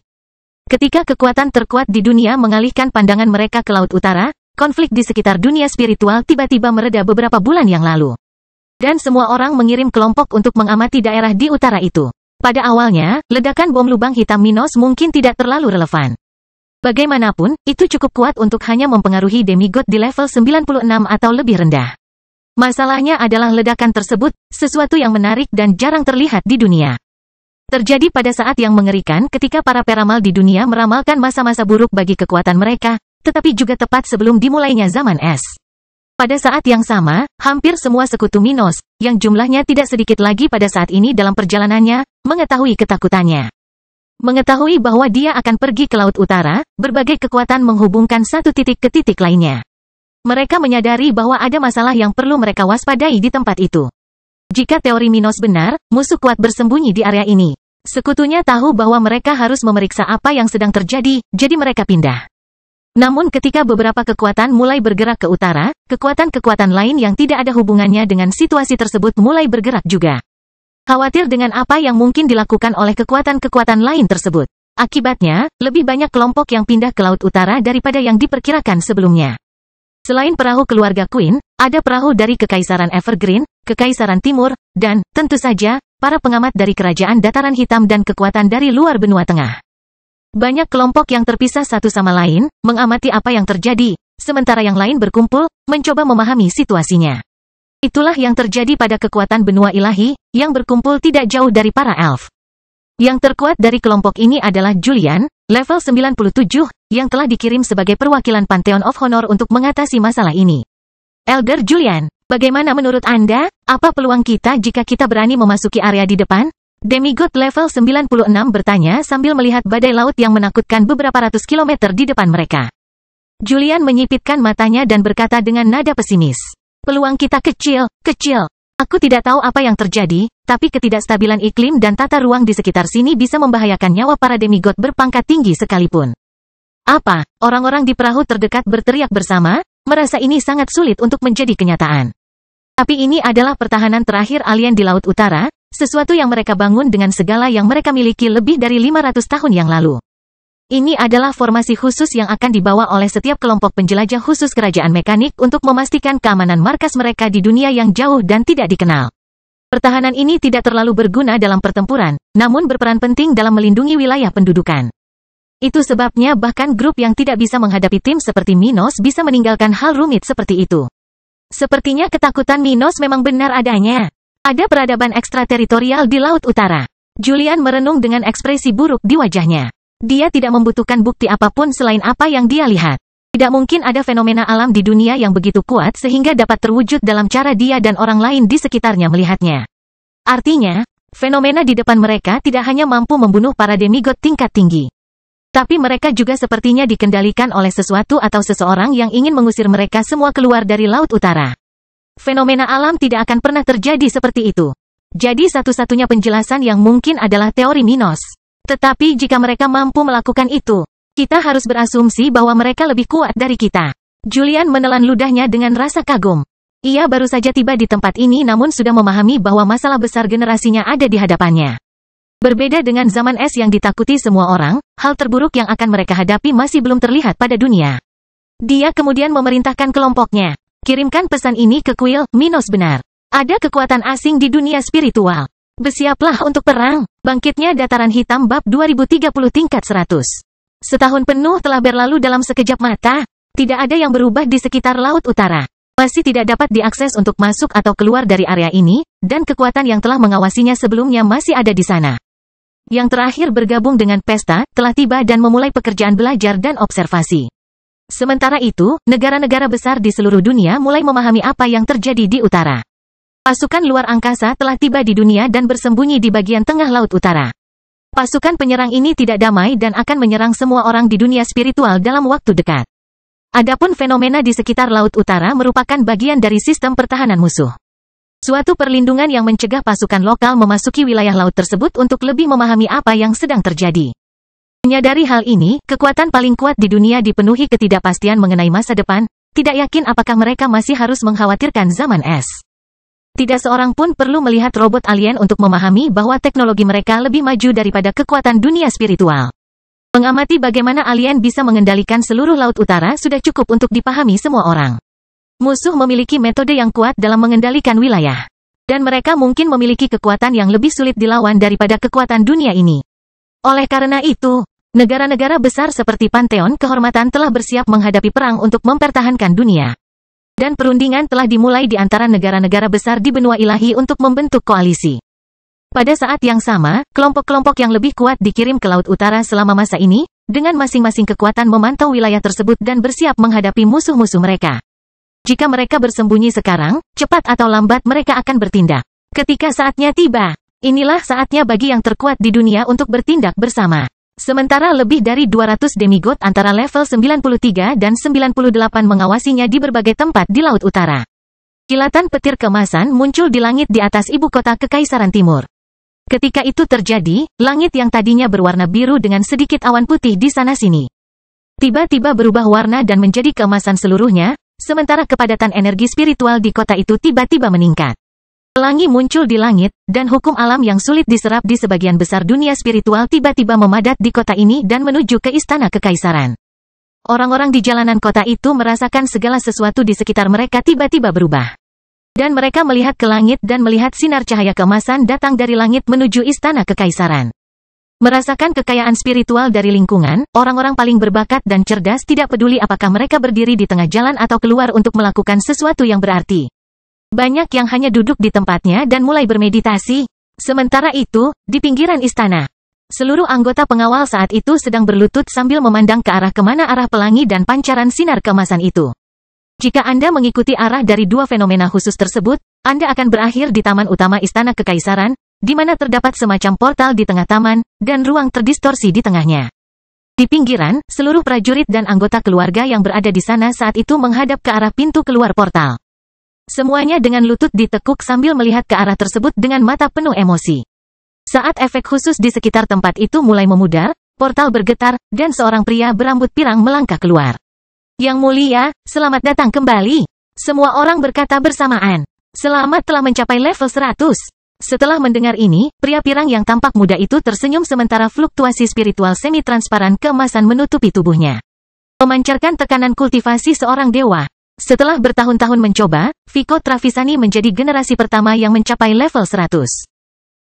Ketika kekuatan terkuat di dunia mengalihkan pandangan mereka ke Laut Utara, konflik di sekitar dunia spiritual tiba-tiba mereda beberapa bulan yang lalu. Dan semua orang mengirim kelompok untuk mengamati daerah di utara itu. Pada awalnya, ledakan bom lubang hitam Minos mungkin tidak terlalu relevan. Bagaimanapun, itu cukup kuat untuk hanya mempengaruhi demigod di level 96 atau lebih rendah. Masalahnya adalah ledakan tersebut, sesuatu yang menarik dan jarang terlihat di dunia. Terjadi pada saat yang mengerikan ketika para peramal di dunia meramalkan masa-masa buruk bagi kekuatan mereka, tetapi juga tepat sebelum dimulainya zaman es. Pada saat yang sama, hampir semua sekutu Minos, yang jumlahnya tidak sedikit lagi pada saat ini dalam perjalanannya, mengetahui ketakutannya. Mengetahui bahwa dia akan pergi ke Laut Utara, berbagai kekuatan menghubungkan satu titik ke titik lainnya. Mereka menyadari bahwa ada masalah yang perlu mereka waspadai di tempat itu. Jika teori Minos benar, musuh kuat bersembunyi di area ini. Sekutunya tahu bahwa mereka harus memeriksa apa yang sedang terjadi, jadi mereka pindah. Namun ketika beberapa kekuatan mulai bergerak ke utara, kekuatan-kekuatan lain yang tidak ada hubungannya dengan situasi tersebut mulai bergerak juga. Khawatir dengan apa yang mungkin dilakukan oleh kekuatan-kekuatan lain tersebut. Akibatnya, lebih banyak kelompok yang pindah ke Laut Utara daripada yang diperkirakan sebelumnya. Selain perahu keluarga Queen, ada perahu dari Kekaisaran Evergreen, Kekaisaran Timur, dan, tentu saja, para pengamat dari Kerajaan Dataran Hitam dan kekuatan dari luar benua tengah. Banyak kelompok yang terpisah satu sama lain, mengamati apa yang terjadi, sementara yang lain berkumpul, mencoba memahami situasinya. Itulah yang terjadi pada kekuatan benua ilahi, yang berkumpul tidak jauh dari para elf. Yang terkuat dari kelompok ini adalah Julian, level 97, yang telah dikirim sebagai perwakilan Pantheon of Honor untuk mengatasi masalah ini. Elder Julian, bagaimana menurut Anda? Apa peluang kita jika kita berani memasuki area di depan? Demigod level 96 bertanya sambil melihat badai laut yang menakutkan beberapa ratus kilometer di depan mereka. Julian menyipitkan matanya dan berkata dengan nada pesimis. Peluang kita kecil, kecil. Aku tidak tahu apa yang terjadi, tapi ketidakstabilan iklim dan tata ruang di sekitar sini bisa membahayakan nyawa para demigod berpangkat tinggi sekalipun. Apa? Orang-orang di perahu terdekat berteriak bersama, merasa ini sangat sulit untuk menjadi kenyataan. Tapi ini adalah pertahanan terakhir alien di Laut Utara, sesuatu yang mereka bangun dengan segala yang mereka miliki lebih dari 500 tahun yang lalu. Ini adalah formasi khusus yang akan dibawa oleh setiap kelompok penjelajah khusus kerajaan mekanik untuk memastikan keamanan markas mereka di dunia yang jauh dan tidak dikenal. Pertahanan ini tidak terlalu berguna dalam pertempuran, namun berperan penting dalam melindungi wilayah pendudukan. Itu sebabnya bahkan grup yang tidak bisa menghadapi tim seperti Minos bisa meninggalkan hal rumit seperti itu. Sepertinya ketakutan Minos memang benar adanya. Ada peradaban ekstrateritorial di Laut Utara. Julian merenung dengan ekspresi buruk di wajahnya. Dia tidak membutuhkan bukti apapun selain apa yang dia lihat. Tidak mungkin ada fenomena alam di dunia yang begitu kuat sehingga dapat terwujud dalam cara dia dan orang lain di sekitarnya melihatnya. Artinya, fenomena di depan mereka tidak hanya mampu membunuh para demigod tingkat tinggi. Tapi mereka juga sepertinya dikendalikan oleh sesuatu atau seseorang yang ingin mengusir mereka semua keluar dari Laut Utara. Fenomena alam tidak akan pernah terjadi seperti itu. Jadi satu-satunya penjelasan yang mungkin adalah teori Minos. Tetapi jika mereka mampu melakukan itu, kita harus berasumsi bahwa mereka lebih kuat dari kita. Julian menelan ludahnya dengan rasa kagum. Ia baru saja tiba di tempat ini namun sudah memahami bahwa masalah besar generasinya ada di hadapannya. Berbeda dengan zaman es yang ditakuti semua orang, hal terburuk yang akan mereka hadapi masih belum terlihat pada dunia. Dia kemudian memerintahkan kelompoknya. Kirimkan pesan ini ke kuil, Minos benar. Ada kekuatan asing di dunia spiritual. Bersiaplah untuk perang. Bangkitnya Dataran Hitam bab 2030 tingkat 100. Setahun penuh telah berlalu dalam sekejap mata. Tidak ada yang berubah di sekitar Laut Utara. Masih tidak dapat diakses untuk masuk atau keluar dari area ini, dan kekuatan yang telah mengawasinya sebelumnya masih ada di sana. Yang terakhir bergabung dengan pesta, telah tiba dan memulai pekerjaan belajar dan observasi. Sementara itu, negara-negara besar di seluruh dunia mulai memahami apa yang terjadi di utara. Pasukan luar angkasa telah tiba di dunia dan bersembunyi di bagian tengah Laut Utara. Pasukan penyerang ini tidak damai dan akan menyerang semua orang di dunia spiritual dalam waktu dekat. Adapun fenomena di sekitar Laut Utara merupakan bagian dari sistem pertahanan musuh. Suatu perlindungan yang mencegah pasukan lokal memasuki wilayah laut tersebut untuk lebih memahami apa yang sedang terjadi. Menyadari hal ini, kekuatan paling kuat di dunia dipenuhi ketidakpastian mengenai masa depan, tidak yakin apakah mereka masih harus mengkhawatirkan zaman es. Tidak seorang pun perlu melihat robot alien untuk memahami bahwa teknologi mereka lebih maju daripada kekuatan dunia spiritual. Mengamati bagaimana alien bisa mengendalikan seluruh Laut Utara sudah cukup untuk dipahami semua orang. Musuh memiliki metode yang kuat dalam mengendalikan wilayah. Dan mereka mungkin memiliki kekuatan yang lebih sulit dilawan daripada kekuatan dunia ini. Oleh karena itu, negara-negara besar seperti Pantheon Kehormatan telah bersiap menghadapi perang untuk mempertahankan dunia. Dan perundingan telah dimulai di antara negara-negara besar di benua ilahi untuk membentuk koalisi. Pada saat yang sama, kelompok-kelompok yang lebih kuat dikirim ke Laut Utara selama masa ini, dengan masing-masing kekuatan memantau wilayah tersebut dan bersiap menghadapi musuh-musuh mereka. Jika mereka bersembunyi sekarang, cepat atau lambat mereka akan bertindak. Ketika saatnya tiba, inilah saatnya bagi yang terkuat di dunia untuk bertindak bersama. Sementara lebih dari 200 demigod antara level 93 dan 98 mengawasinya di berbagai tempat di Laut Utara. Kilatan petir kemasan muncul di langit di atas ibu kota Kekaisaran Timur. Ketika itu terjadi, langit yang tadinya berwarna biru dengan sedikit awan putih di sana-sini tiba-tiba berubah warna dan menjadi keemasan seluruhnya, sementara kepadatan energi spiritual di kota itu tiba-tiba meningkat. Pelangi muncul di langit, dan hukum alam yang sulit diserap di sebagian besar dunia spiritual tiba-tiba memadat di kota ini dan menuju ke istana kekaisaran. Orang-orang di jalanan kota itu merasakan segala sesuatu di sekitar mereka tiba-tiba berubah. Dan mereka melihat ke langit dan melihat sinar cahaya keemasan datang dari langit menuju istana kekaisaran. Merasakan kekayaan spiritual dari lingkungan, orang-orang paling berbakat dan cerdas tidak peduli apakah mereka berdiri di tengah jalan atau keluar untuk melakukan sesuatu yang berarti. Banyak yang hanya duduk di tempatnya dan mulai bermeditasi. Sementara itu, di pinggiran istana, seluruh anggota pengawal saat itu sedang berlutut sambil memandang ke arah kemana arah pelangi dan pancaran sinar keemasan itu. Jika Anda mengikuti arah dari dua fenomena khusus tersebut, Anda akan berakhir di taman utama Istana Kekaisaran, di mana terdapat semacam portal di tengah taman, dan ruang terdistorsi di tengahnya. Di pinggiran, seluruh prajurit dan anggota keluarga yang berada di sana saat itu menghadap ke arah pintu keluar portal. Semuanya dengan lutut ditekuk sambil melihat ke arah tersebut dengan mata penuh emosi. Saat efek khusus di sekitar tempat itu mulai memudar, portal bergetar, dan seorang pria berambut pirang melangkah keluar. Yang mulia, selamat datang kembali. Semua orang berkata bersamaan. Selamat telah mencapai level 100. Setelah mendengar ini, pria pirang yang tampak muda itu tersenyum sementara fluktuasi spiritual semi-transparan keemasan menutupi tubuhnya. Memancarkan tekanan kultivasi seorang dewa. Setelah bertahun-tahun mencoba, Vico Travisani menjadi generasi pertama yang mencapai level 100.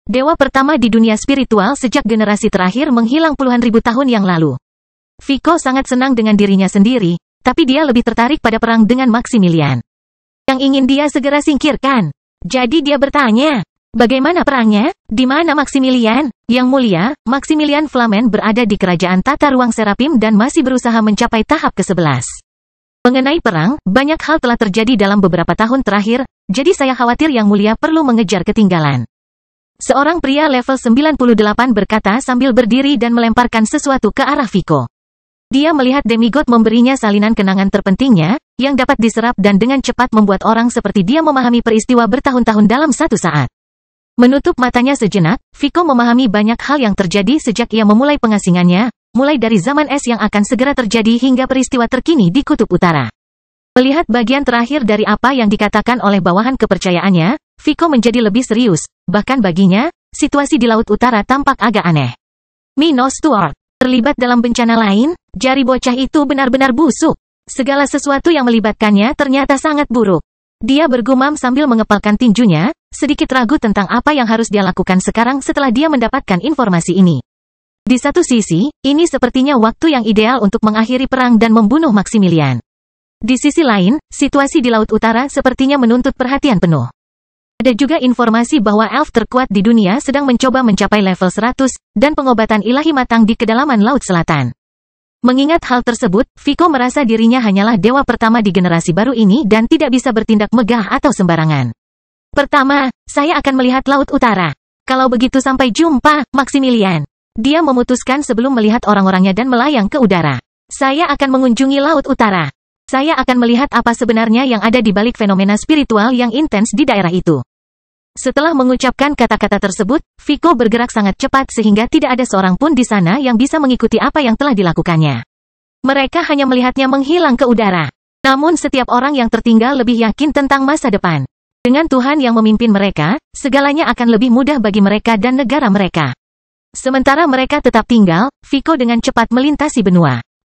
Dewa pertama di dunia spiritual sejak generasi terakhir menghilang puluhan ribu tahun yang lalu. Vico sangat senang dengan dirinya sendiri, tapi dia lebih tertarik pada perang dengan Maximilian. Yang ingin dia segera singkirkan. Jadi dia bertanya, bagaimana perangnya? Di mana Maximilian? Yang mulia, Maximilian Flamen berada di kerajaan Tata Ruang Serapim dan masih berusaha mencapai tahap ke-11. Mengenai perang, banyak hal telah terjadi dalam beberapa tahun terakhir, jadi saya khawatir Yang Mulia perlu mengejar ketinggalan. Seorang pria level 98 berkata sambil berdiri dan melemparkan sesuatu ke arah Vico. Dia melihat demigod memberinya salinan kenangan terpentingnya, yang dapat diserap dan dengan cepat membuat orang seperti dia memahami peristiwa bertahun-tahun dalam satu saat. Menutup matanya sejenak, Vico memahami banyak hal yang terjadi sejak ia memulai pengasingannya, mulai dari zaman es yang akan segera terjadi hingga peristiwa terkini di Kutub Utara. Melihat bagian terakhir dari apa yang dikatakan oleh bawahan kepercayaannya, Vico menjadi lebih serius, bahkan baginya, situasi di Laut Utara tampak agak aneh. Minos Stuart terlibat dalam bencana lain, jari bocah itu benar-benar busuk. Segala sesuatu yang melibatkannya ternyata sangat buruk. Dia bergumam sambil mengepalkan tinjunya, sedikit ragu tentang apa yang harus dia lakukan sekarang setelah dia mendapatkan informasi ini. Di satu sisi, ini sepertinya waktu yang ideal untuk mengakhiri perang dan membunuh Maximilian. Di sisi lain, situasi di Laut Utara sepertinya menuntut perhatian penuh. Ada juga informasi bahwa elf terkuat di dunia sedang mencoba mencapai level 100, dan pengobatan ilahi matang di kedalaman Laut Selatan. Mengingat hal tersebut, Vico merasa dirinya hanyalah dewa pertama di generasi baru ini dan tidak bisa bertindak megah atau sembarangan. Pertama, saya akan melihat Laut Utara. Kalau begitu sampai jumpa, Maximilian. Dia memutuskan sebelum melihat orang-orangnya dan melayang ke udara. Saya akan mengunjungi Laut Utara. Saya akan melihat apa sebenarnya yang ada di balik fenomena spiritual yang intens di daerah itu. Setelah mengucapkan kata-kata tersebut, Vico bergerak sangat cepat sehingga tidak ada seorang pun di sana yang bisa mengikuti apa yang telah dilakukannya. Mereka hanya melihatnya menghilang ke udara. Namun setiap orang yang tertinggal lebih yakin tentang masa depan. Dengan Tuhan yang memimpin mereka, segalanya akan lebih mudah bagi mereka dan negara mereka. Sementara mereka tetap tinggal, Vico dengan cepat melintasi benua.